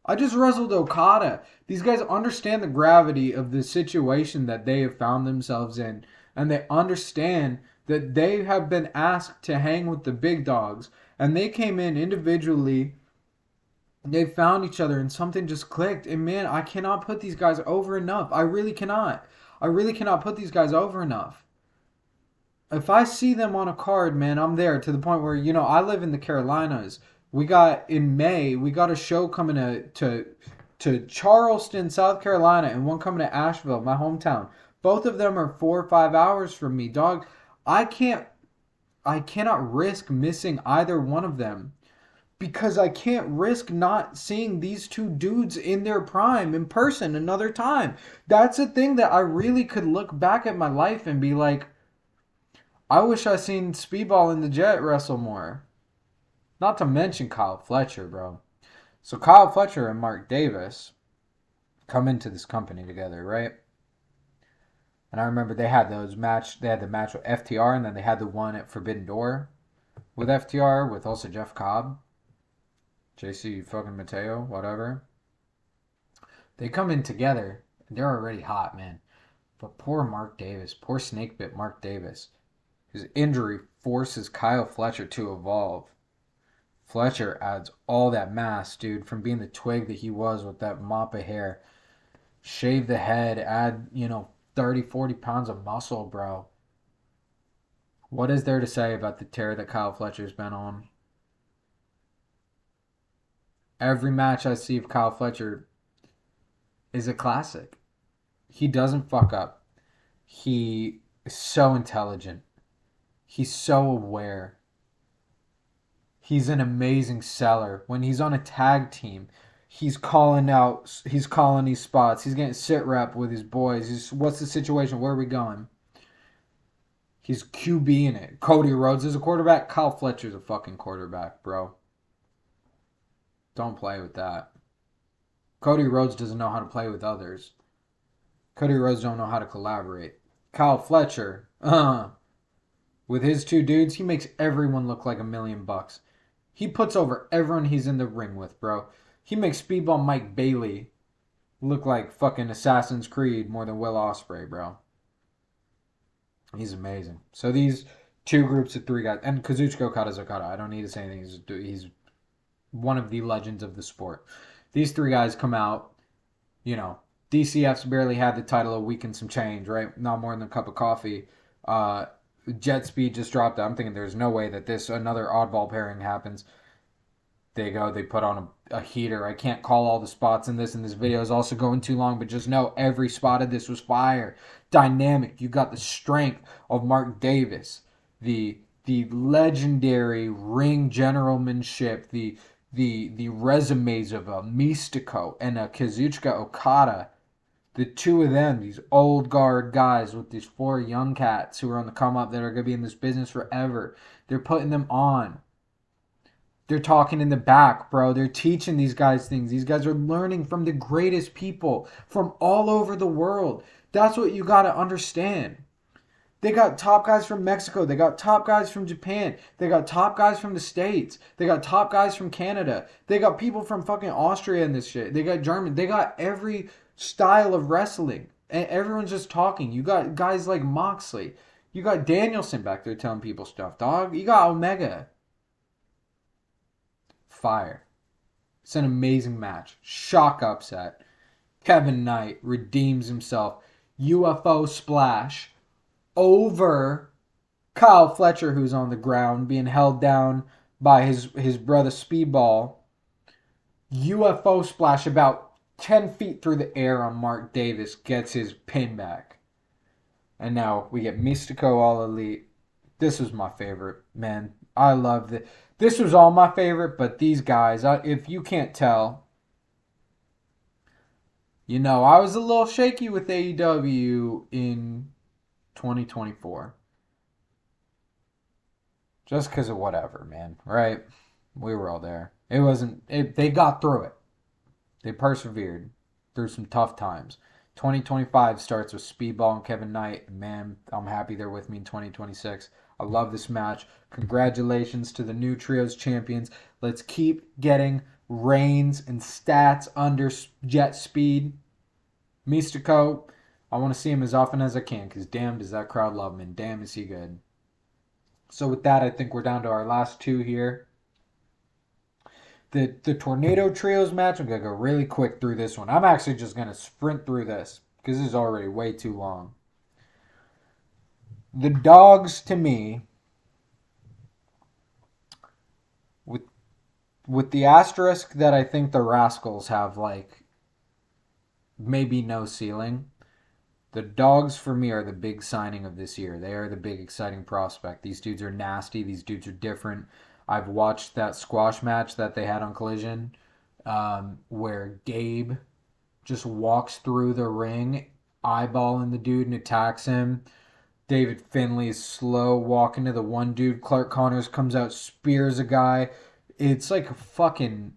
I just wrestled Okada. These guys understand the gravity of the situation that they have found themselves in. And they understand that they have been asked to hang with the big dogs. And they came in individually. They found each other and something just clicked. And man, I cannot put these guys over enough. I really cannot. I really cannot put these guys over enough. If I see them on a card, man, I'm there to the point where, I live in the Carolinas. In May, we got a show coming to Charleston, South Carolina, and one coming to Asheville, my hometown. Both of them are 4 or 5 hours from me, dog. I cannot risk missing either one of them because I can't risk not seeing these two dudes in their prime in person another time. That's a thing that I really could look back at my life and be like, I wish I seen Speedball and the Jet wrestle more. Not to mention Kyle Fletcher, bro. So Kyle Fletcher and Mark Davis come into this company together, right? And I remember they had the match with FTR, and then they had the one at Forbidden Door with FTR with also Jeff Cobb, JC fucking Mateo, whatever. They come in together, and they're already hot, man. But poor snakebit Mark Davis. His injury forces Kyle Fletcher to evolve. Fletcher adds all that mass, dude, from being the twig that he was with that mop of hair. Shave the head, add, 30, 40 pounds of muscle, bro. What is there to say about the tear that Kyle Fletcher's been on? Every match I see of Kyle Fletcher is a classic. He doesn't fuck up. He is so intelligent. He's so aware. He's an amazing seller. When he's on a tag team, he's calling these spots. He's getting sit rep with his boys. What's the situation? Where are we going? He's QBing it. Cody Rhodes is a quarterback. Kyle Fletcher's a fucking quarterback, bro. Don't play with that. Cody Rhodes doesn't know how to play with others. Cody Rhodes don't know how to collaborate. Kyle Fletcher, with his two dudes, he makes everyone look like $1 million. He puts over everyone he's in the ring with, bro. He makes Speedball Mike Bailey look like fucking Assassin's Creed more than Will Ospreay, bro. He's amazing. So these two groups of three guys, and Kazuchika Okada's Okada. I don't need to say anything. He's one of the legends of the sport. These three guys come out, DCF's barely had the title a week and some change, right? Not more than a cup of coffee. Jet Speed just dropped out. I'm thinking there's no way that another oddball pairing happens. They put on a heater. I can't call all the spots in this, and this video is also going too long, but just know every spot of this was fire. Dynamic. You got the strength of Mark Davis, the legendary ring generalmanship, the resumes of a Mystico and a Kazuchika Okada. The two of them, these old guard guys with these 4 young cats who are on the come up that are going to be in this business forever. They're putting them on. They're talking in the back, bro. They're teaching these guys things. These guys are learning from the greatest people from all over the world. That's what you got to understand. They got top guys from Mexico. They got top guys from Japan. They got top guys from the States. They got top guys from Canada. They got people from fucking Austria and this shit. They got German. They got every style of wrestling. And everyone's just talking. You got guys like Moxley. You got Danielson back there telling people stuff, dog. You got Omega. Fire. It's an amazing match. Shock upset. Kevin Knight redeems himself. UFO splash over Kyle Fletcher, who's on the ground being held down by his brother Speedball. UFO splash about 10 feet through the air on Mark Davis, gets his pin back. And now we get Mystico All Elite. This was my favorite, man. I loved it. This was all my favorite, but these guys, if you can't tell, I was a little shaky with AEW in 2024. Just because of whatever, man. Right? We were all there. It wasn't. They got through it. They persevered through some tough times. 2025 starts with Speedball and Kevin Knight. Man, I'm happy they're with me in 2026. I love this match. Congratulations to the new Trios champions. Let's keep getting reigns and stats under jet speed. Mystico, I want to see him as often as I can because damn, does that crowd love him and damn, is he good. So, with that, I think we're down to our last two here. The Tornado Trios match, I'm going to go really quick through this one. I'm actually just going to sprint through this because this is already way too long. The Dogs, to me, with the asterisk that I think the Rascals have, like, maybe no ceiling, the Dogs, for me, are the big signing of this year. They are the big exciting prospect. These dudes are nasty. These dudes are different. I've watched that squash match that they had on Collision where Gabe just walks through the ring, eyeballing the dude and attacks him. David Finley is slow walking to the one dude. Clark Connors comes out, spears a guy. It's like a fucking...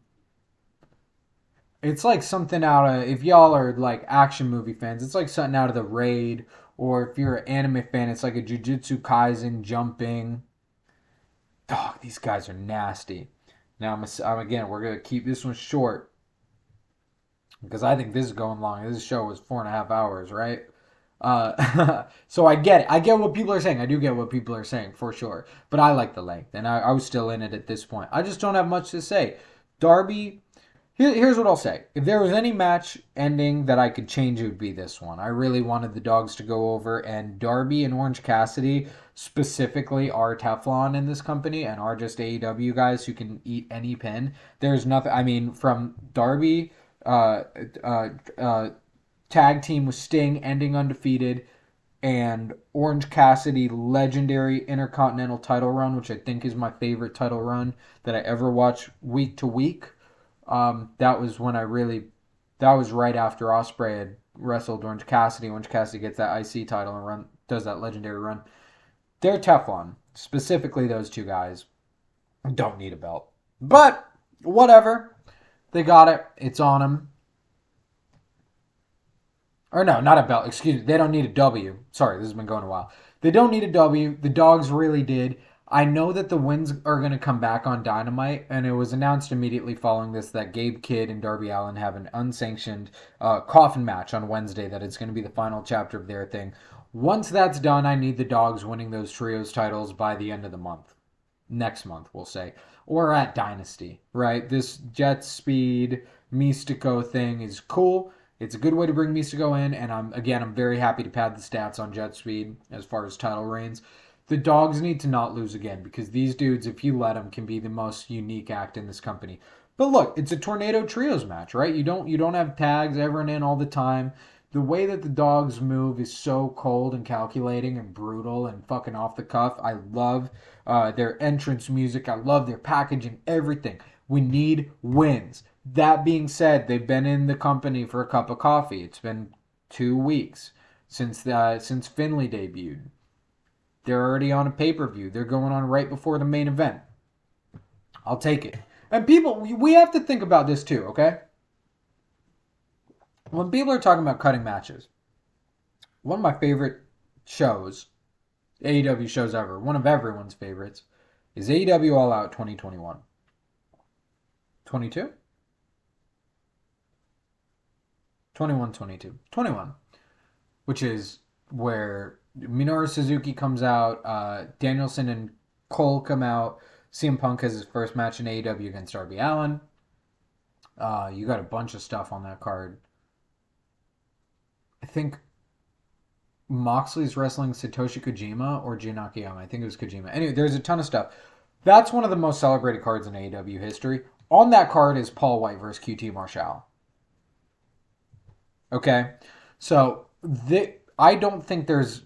It's like something out of... If y'all are like action movie fans, it's like something out of The Raid. Or if you're an anime fan, it's like a Jujutsu Kaisen jumping. Dog, these guys are nasty. Now, again, we're going to keep this one short because I think this is going long. This show was 4.5 hours, right? So I get it. I get what people are saying. I do get what people are saying, for sure. But I like the length, and I was still in it at this point. I just don't have much to say. Darby... Here's what I'll say. If there was any match ending that I could change, it would be this one. I really wanted the Dogs to go over, and Darby and Orange Cassidy specifically are Teflon in this company and are just AEW guys who can eat any pin. There's nothing, I mean, from Darby, tag team with Sting ending undefeated, and Orange Cassidy legendary Intercontinental title run, which I think is my favorite title run that I ever watch week to week. That was when that was right after Ospreay had wrestled Orange Cassidy. Orange Cassidy gets that IC title and does that legendary run. They're Teflon. Specifically, those two guys don't need a belt. But, whatever. They got it. It's on them. Or no, not a belt. Excuse me. They don't need a W. Sorry, this has been going a while. They don't need a W. The Dogs really did. I know that the wins are going to come back on Dynamite, and it was announced immediately following this that Gabe Kidd and Darby Allin have an unsanctioned coffin match on Wednesday, that it's going to be the final chapter of their thing. Once that's done, I need the Dogs winning those trios titles by the end of the month. Next month, we'll say. Or at Dynasty, right? This Jet Speed Mystico thing is cool. It's a good way to bring Mystico in, and I'm very happy to pad the stats on Jet Speed as far as title reigns. The Dogs need to not lose again because these dudes, if you let them, can be the most unique act in this company. But look, it's a Tornado Trios match, right? You don't have tags ever in all the time. The way that the Dogs move is so cold and calculating and brutal and fucking off the cuff. I love their entrance music. I love their packaging, everything. We need wins. That being said, they've been in the company for a cup of coffee. It's been 2 weeks since Finley debuted. They're already on a pay-per-view. They're going on right before the main event. I'll take it. And people, we have to think about this too, okay? When people are talking about cutting matches, one of my favorite shows, AEW shows ever, one of everyone's favorites, is AEW All Out 2021. 22? 21, 22. 21. Which is where Minoru Suzuki comes out, Danielson and Cole come out, CM Punk has his first match in AEW against Darby Allin. You got a bunch of stuff on that card. I think Moxley's wrestling Satoshi Kojima or Jin Akiyama. I think it was Kojima. Anyway, there's a ton of stuff. That's one of the most celebrated cards in AEW history. On that card is Paul White versus QT Marshall. Okay? So, I don't think there's...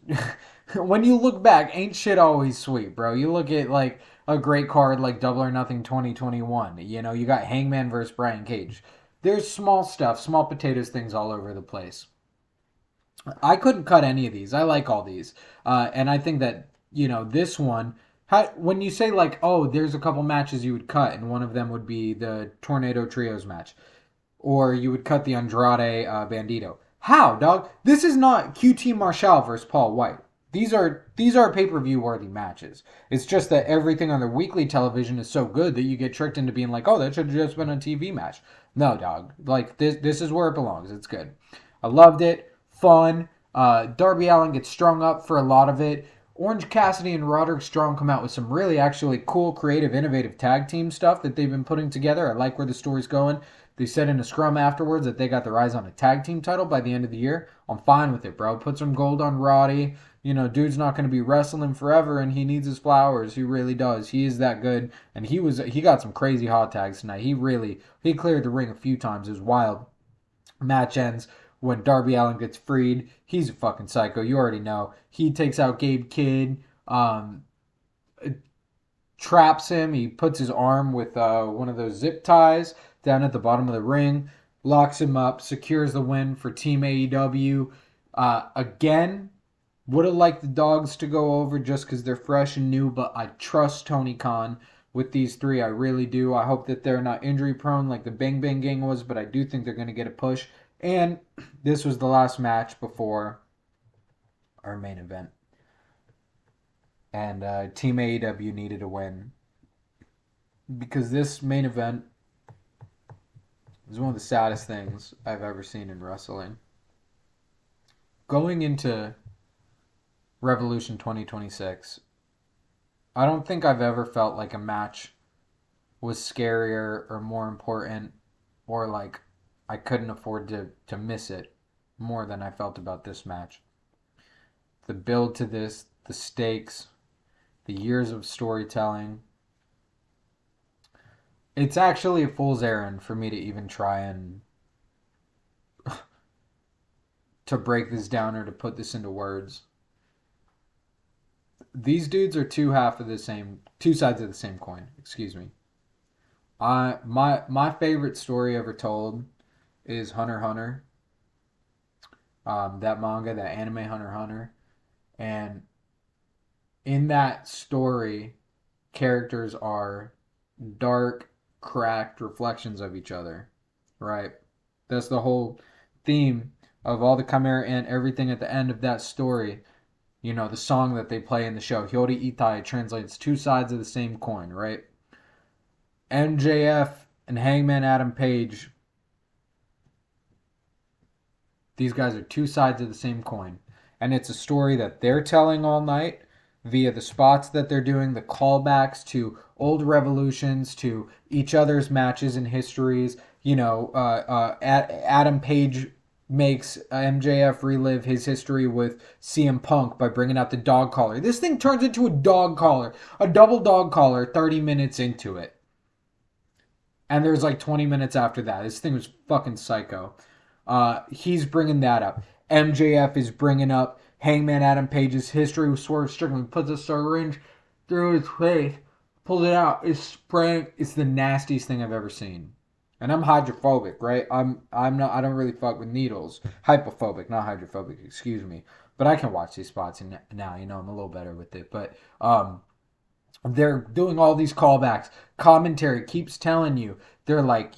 when you look back, ain't shit always sweet, bro. You look at, like, a great card like Double or Nothing 2021. You know, you got Hangman versus Brian Cage. There's small stuff, small potatoes things all over the place. I couldn't cut any of these. I like all these. And I think that, you know, this one When you say like, oh, there's a couple matches you would cut, and one of them would be the Tornado Trios match, or you would cut the Andrade Bandito. How, dog? This is not QT Marshall versus Paul White. These are pay-per-view worthy matches. It's just that everything on their weekly television is so good that you get tricked into being like, oh, that should have just been a TV match. No, dog. Like this is where it belongs. It's good. I loved it. Fun. Darby Allin gets strung up for a lot of it. Orange Cassidy and Roderick Strong come out with some really actually cool, creative, innovative tag team stuff that they've been putting together. I like where the story's going. They said in a scrum afterwards that they got their eyes on a tag team title by the end of the year. I'm fine with it, bro. Put some gold on Roddy. Dude's not going to be wrestling forever, and he needs his flowers. He really does. He is that good, and he got some crazy hot tags tonight. He cleared the ring a few times. It was wild. Match ends when Darby Allin gets freed. He's a fucking psycho. You already know. He takes out Gabe Kidd, traps him. He puts his arm with one of those zip ties down at the bottom of the ring, locks him up, secures the win for Team AEW. Again, would have liked the dogs to go over just because they're fresh and new, but I trust Tony Khan with these three. I really do. I hope that they're not injury prone like the Bang Bang Gang was, but I do think they're going to get a push. And this was the last match before our main event. And Team AEW needed a win because this main event is one of the saddest things I've ever seen in wrestling. Going into Revolution 2026, I don't think I've ever felt like a match was scarier or more important or like I couldn't afford to miss it more than I felt about this match. The build to this, the stakes, the years of storytelling. It's actually a fool's errand for me to even try and to break this down or to put this into words. These dudes are two sides of the same coin. Excuse me. My favorite story ever told is Hunter x Hunter. That manga, that anime Hunter x Hunter, and in that story, characters are dark, cracked reflections of each other, right? That's the whole theme of all the Chimera and everything at the end of that story. The song that they play in the show, Hyori Itai, translates two sides of the same coin, right? MJF and Hangman Adam Page, these guys are two sides of the same coin. And it's a story that they're telling all night via the spots that they're doing, the callbacks to old revolutions, to each other's matches and histories. Adam Page makes MJF relive his history with CM Punk by bringing out the dog collar. This thing turns into a dog collar, a double dog collar 30 minutes into it. And there's like 20 minutes after that. This thing was fucking psycho. He's bringing that up. MJF is bringing up Hangman Adam Page's history with Swerve Strickland. Puts a syringe through his face, pulls it out. It's the nastiest thing I've ever seen. And I'm hydrophobic, right? I don't really fuck with needles. Hypophobic, not hydrophobic, excuse me. But I can watch these spots and now, I'm a little better with it. But they're doing all these callbacks. Commentary keeps telling you, they're like,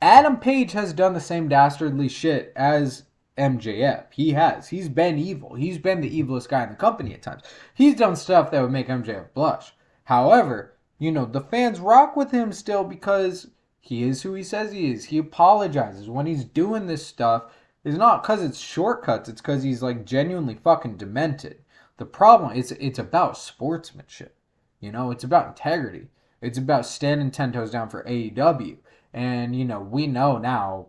Adam Page has done the same dastardly shit as MJF. He has. He's been evil. He's been the evilest guy in the company at times. He's done stuff that would make MJF blush. However, the fans rock with him still because he is who he says he is. He apologizes when he's doing this stuff. It's not because it's shortcuts. It's because he's like genuinely fucking demented. The problem is it's about sportsmanship. It's about integrity. It's about standing 10 toes down for AEW. And, we know now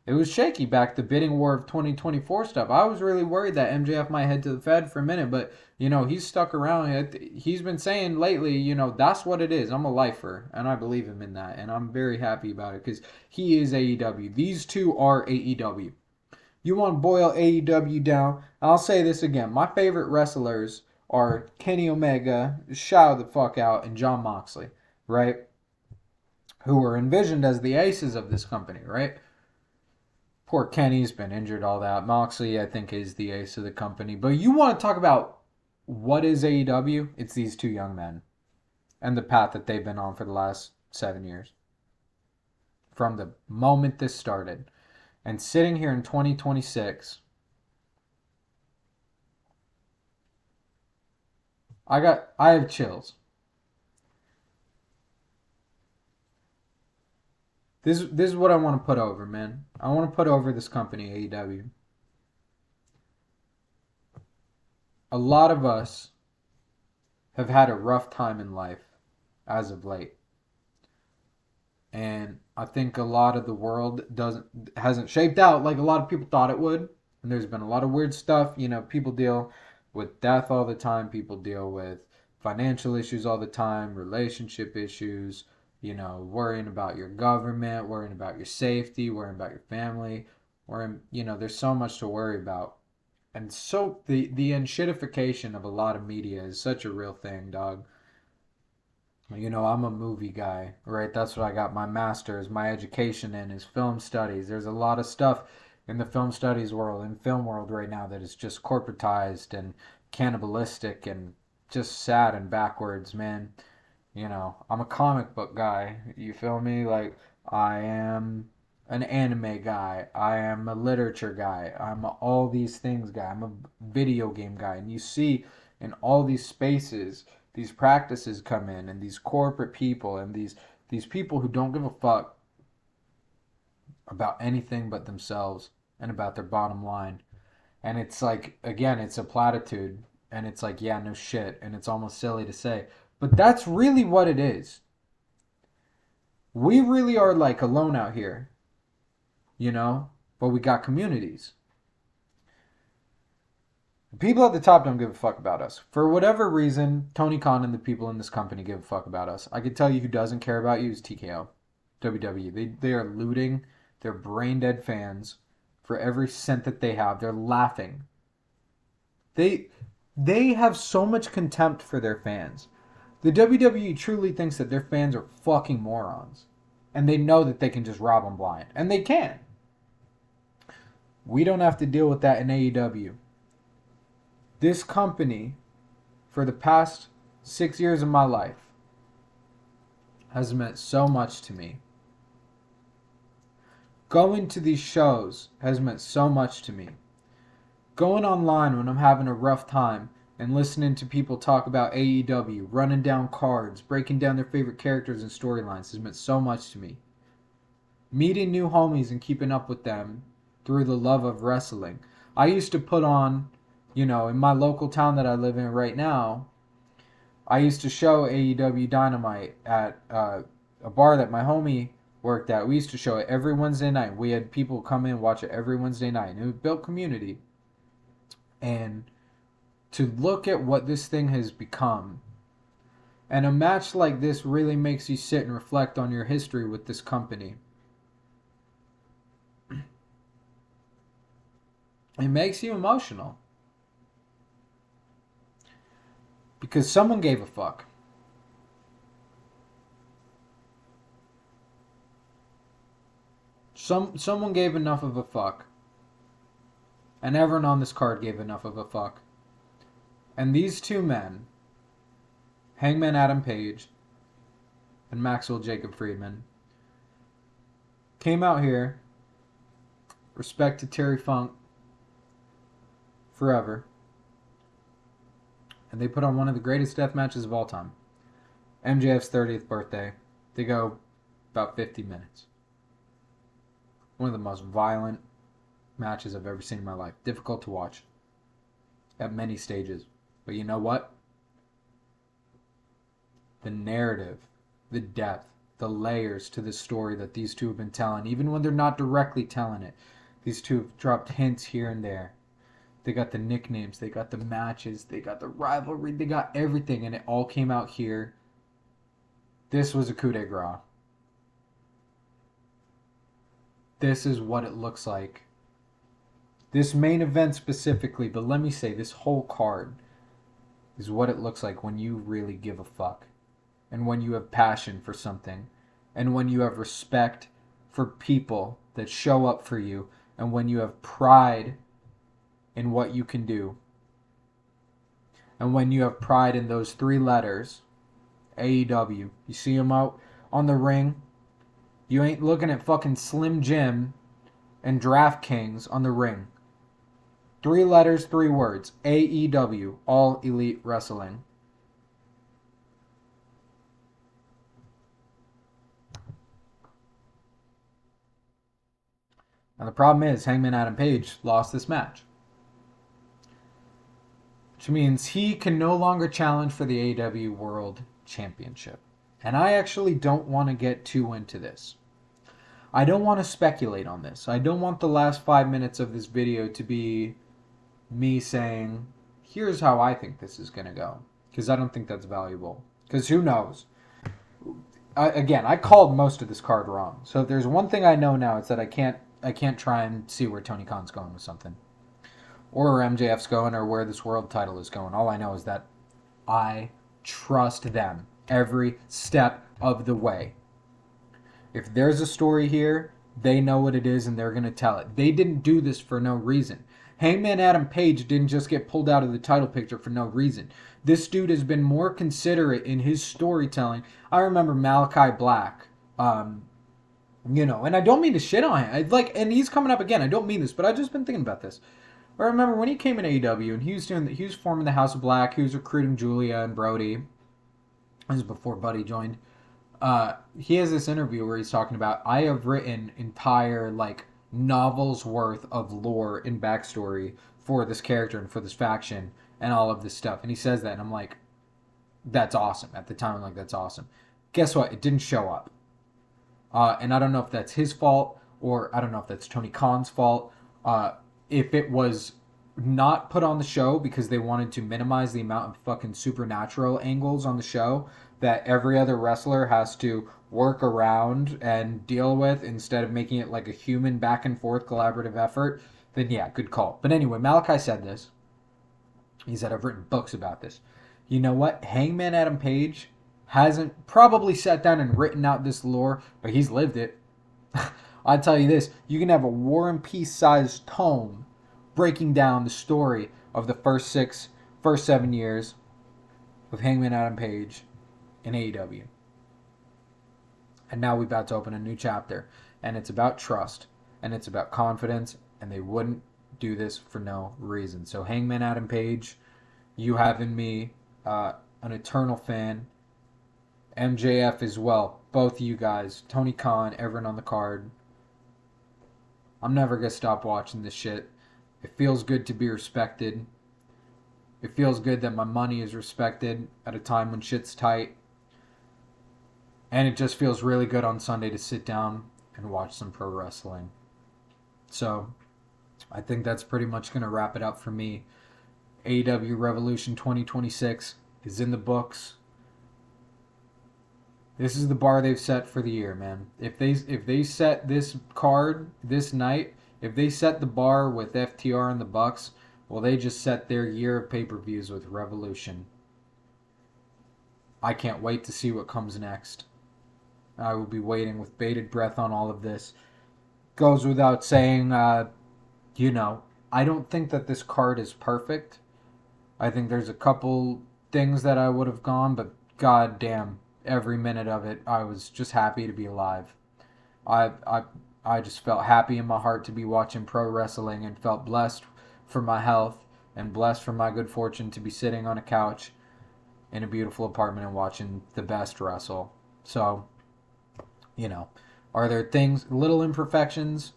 it was shaky back the bidding war of 2024 stuff. I was really worried that MJF might head to the Fed for a minute, but, he's stuck around. He's been saying lately, that's what it is. I'm a lifer, and I believe him in that. And I'm very happy about it because he is AEW. These two are AEW. You want to boil AEW down, I'll say this again. My favorite wrestlers are Kenny Omega, shout the fuck out, and Jon Moxley, right? Who were envisioned as the aces of this company, right? Poor Kenny's been injured, all that. Moxley, I think, is the ace of the company. But you want to talk about what is AEW? It's these two young men and the path that they've been on for the last 7 years. From the moment this started. And sitting here in 2026, I have chills. This is what I want to put over, man. I want to put over this company, AEW. A lot of us have had a rough time in life as of late. And I think a lot of the world hasn't shaped out like a lot of people thought it would. And there's been a lot of weird stuff. You know, people deal with death all the time. People deal with financial issues all the time, relationship issues, you know, worrying about your government, worrying about your safety, worrying about your family, worrying, you know, there's so much to worry about. And so the unshitification of a lot of media is such a real thing, dog. You know, I'm a movie guy, right? That's what I got my master's, my education in is film studies. There's a lot of stuff in the film studies world and film world right now that is just corporatized and cannibalistic and just sad and backwards, man. You know, I'm a comic book guy. You feel me? Like, I am an anime guy. I am a literature guy. I'm a all these things guy. I'm a video game guy. And you see in all these spaces, these practices come in, and these corporate people, and these people who don't give a fuck about anything but themselves and about their bottom line. And it's like, again, it's a platitude. And it's like, yeah, no shit. And it's almost silly to say. But that's really what it is. We really are like alone out here, you know? But we got communities. The people at the top don't give a fuck about us. For whatever reason, Tony Khan and the people in this company give a fuck about us. I can tell you who doesn't care about you is TKO. WWE. They are looting their brain dead fans for every cent that they have. They're laughing. They have so much contempt for their fans. The WWE truly thinks that their fans are fucking morons. And they know that they can just rob them blind. And they can. We don't have to deal with that in AEW. This company, for the past 6 years of my life, has meant so much to me. Going to these shows has meant so much to me. Going online when I'm having a rough time and listening to people talk about AEW, running down cards, breaking down their favorite characters and storylines has meant so much to me. Meeting new homies and keeping up with them through the love of wrestling. I used to put on, you know, in my local town that I live in right now, I used to show AEW Dynamite at a bar that my homie worked at. We used to show it every Wednesday night. We had people come in and watch it every Wednesday night. And it built community. And to look at what this thing has become, and a match like this really makes you sit and reflect on your history with this company. It makes you emotional. Because someone gave a fuck. Someone gave enough of a fuck. And everyone on this card gave enough of a fuck. And these two men, Hangman Adam Page and Maxwell Jacob Friedman, came out here, respect to Terry Funk, forever. And they put on one of the greatest death matches of all time. MJF's 30th birthday. They go about 50 minutes. One of the most violent matches I've ever seen in my life. Difficult to watch. At many stages. But you know what? The narrative, the depth, the layers to this story that these two have been telling, even when they're not directly telling it, these two have dropped hints here and there. They got the nicknames, they got the matches, they got the rivalry, they got everything, and it all came out here. This was a coup de grace. This is what it looks like. This main event specifically, but let me say, this whole card is what it looks like when you really give a fuck. And when you have passion for something. And when you have respect for people that show up for you. And when you have pride in what you can do. And when you have pride in those three letters, AEW, you see them out on the ring, you ain't looking at fucking Slim Jim and DraftKings on the ring. 3 letters, 3 words. AEW, All Elite Wrestling. And the problem is, Hangman Adam Page lost this match. Which means he can no longer challenge for the AEW World Championship. And I actually don't want to get too into this. I don't want to speculate on this. I don't want the last 5 minutes of this video to be me saying, here's how I think this is going to go. Because I don't think that's valuable. Because who knows? I called most of this card wrong. So if there's one thing I know now, it's that I can't try and see where Tony Khan's going with something. Or where MJF's going, or where this world title is going. All I know is that I trust them every step of the way. If there's a story here, they know what it is and they're going to tell it. They didn't do this for no reason. Hangman Adam Page didn't just get pulled out of the title picture for no reason. This dude has been more considerate in his storytelling. I remember Malachi Black, and I don't mean to shit on him. And he's coming up again. I don't mean this, but I've just been thinking about this. I remember when he came in AEW and he was forming the House of Black. He was recruiting Julia and Brody. This was before Buddy joined. He has this interview where he's talking about, I have written entire novels worth of lore and backstory for this character and for this faction and all of this stuff. And he says that, and I'm like, that's awesome. At the time, I'm like, that's awesome. Guess what? It didn't show up. And I don't know if that's his fault, or I don't know if that's Tony Khan's fault. If it was not put on the show because they wanted to minimize the amount of fucking supernatural angles on the show that every other wrestler has to work around and deal with instead of making it like a human back and forth collaborative effort, then yeah, good call. But anyway, Malachi said this. He said, I've written books about this. You know what? Hangman Adam Page hasn't probably sat down and written out this lore, but he's lived it. I'll tell you this, you can have a War and Peace sized tome breaking down the story of the first 7 years of Hangman Adam Page in AEW. And now we're about to open a new chapter. And it's about trust. And it's about confidence. And they wouldn't do this for no reason. So Hangman Adam Page, you have in me an eternal fan. MJF as well. Both of you guys. Tony Khan, everyone on the card. I'm never going to stop watching this shit. It feels good to be respected. It feels good that my money is respected at a time when shit's tight. And it just feels really good on Sunday to sit down and watch some pro wrestling. So, I think that's pretty much going to wrap it up for me. AEW Revolution 2026 is in the books. This is the bar they've set for the year, man. If they set this card this night, if they set the bar with FTR and the Bucks, well, they just set their year of pay-per-views with Revolution. I can't wait to see what comes next. I will be waiting with bated breath on all of this. Goes without saying, I don't think that this card is perfect. I think there's a couple things that I would have gone, but god damn, every minute of it, I was just happy to be alive. I just felt happy in my heart to be watching pro wrestling and felt blessed for my health and blessed for my good fortune to be sitting on a couch in a beautiful apartment and watching the best wrestle. So, are there things, little imperfections?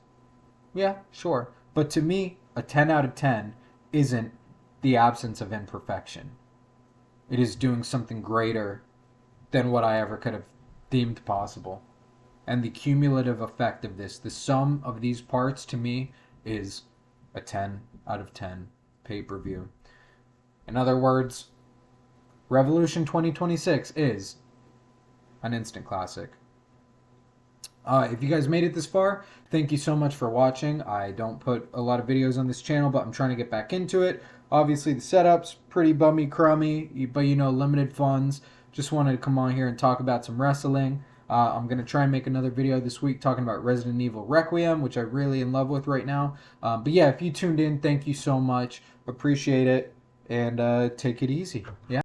Yeah, sure. But to me, a 10 out of 10 isn't the absence of imperfection. It is doing something greater than what I ever could have deemed possible. And the cumulative effect of this, the sum of these parts to me is a 10 out of 10 pay-per-view. In other words, Revolution 2026 is an instant classic. If you guys made it this far, thank you so much for watching. I don't put a lot of videos on this channel, but I'm trying to get back into it. Obviously, the setup's pretty bummy, crummy, but limited funds. Just wanted to come on here and talk about some wrestling. I'm going to try and make another video this week talking about Resident Evil Requiem, which I'm really in love with right now. But yeah, if you tuned in, thank you so much. Appreciate it. and take it easy. Yeah.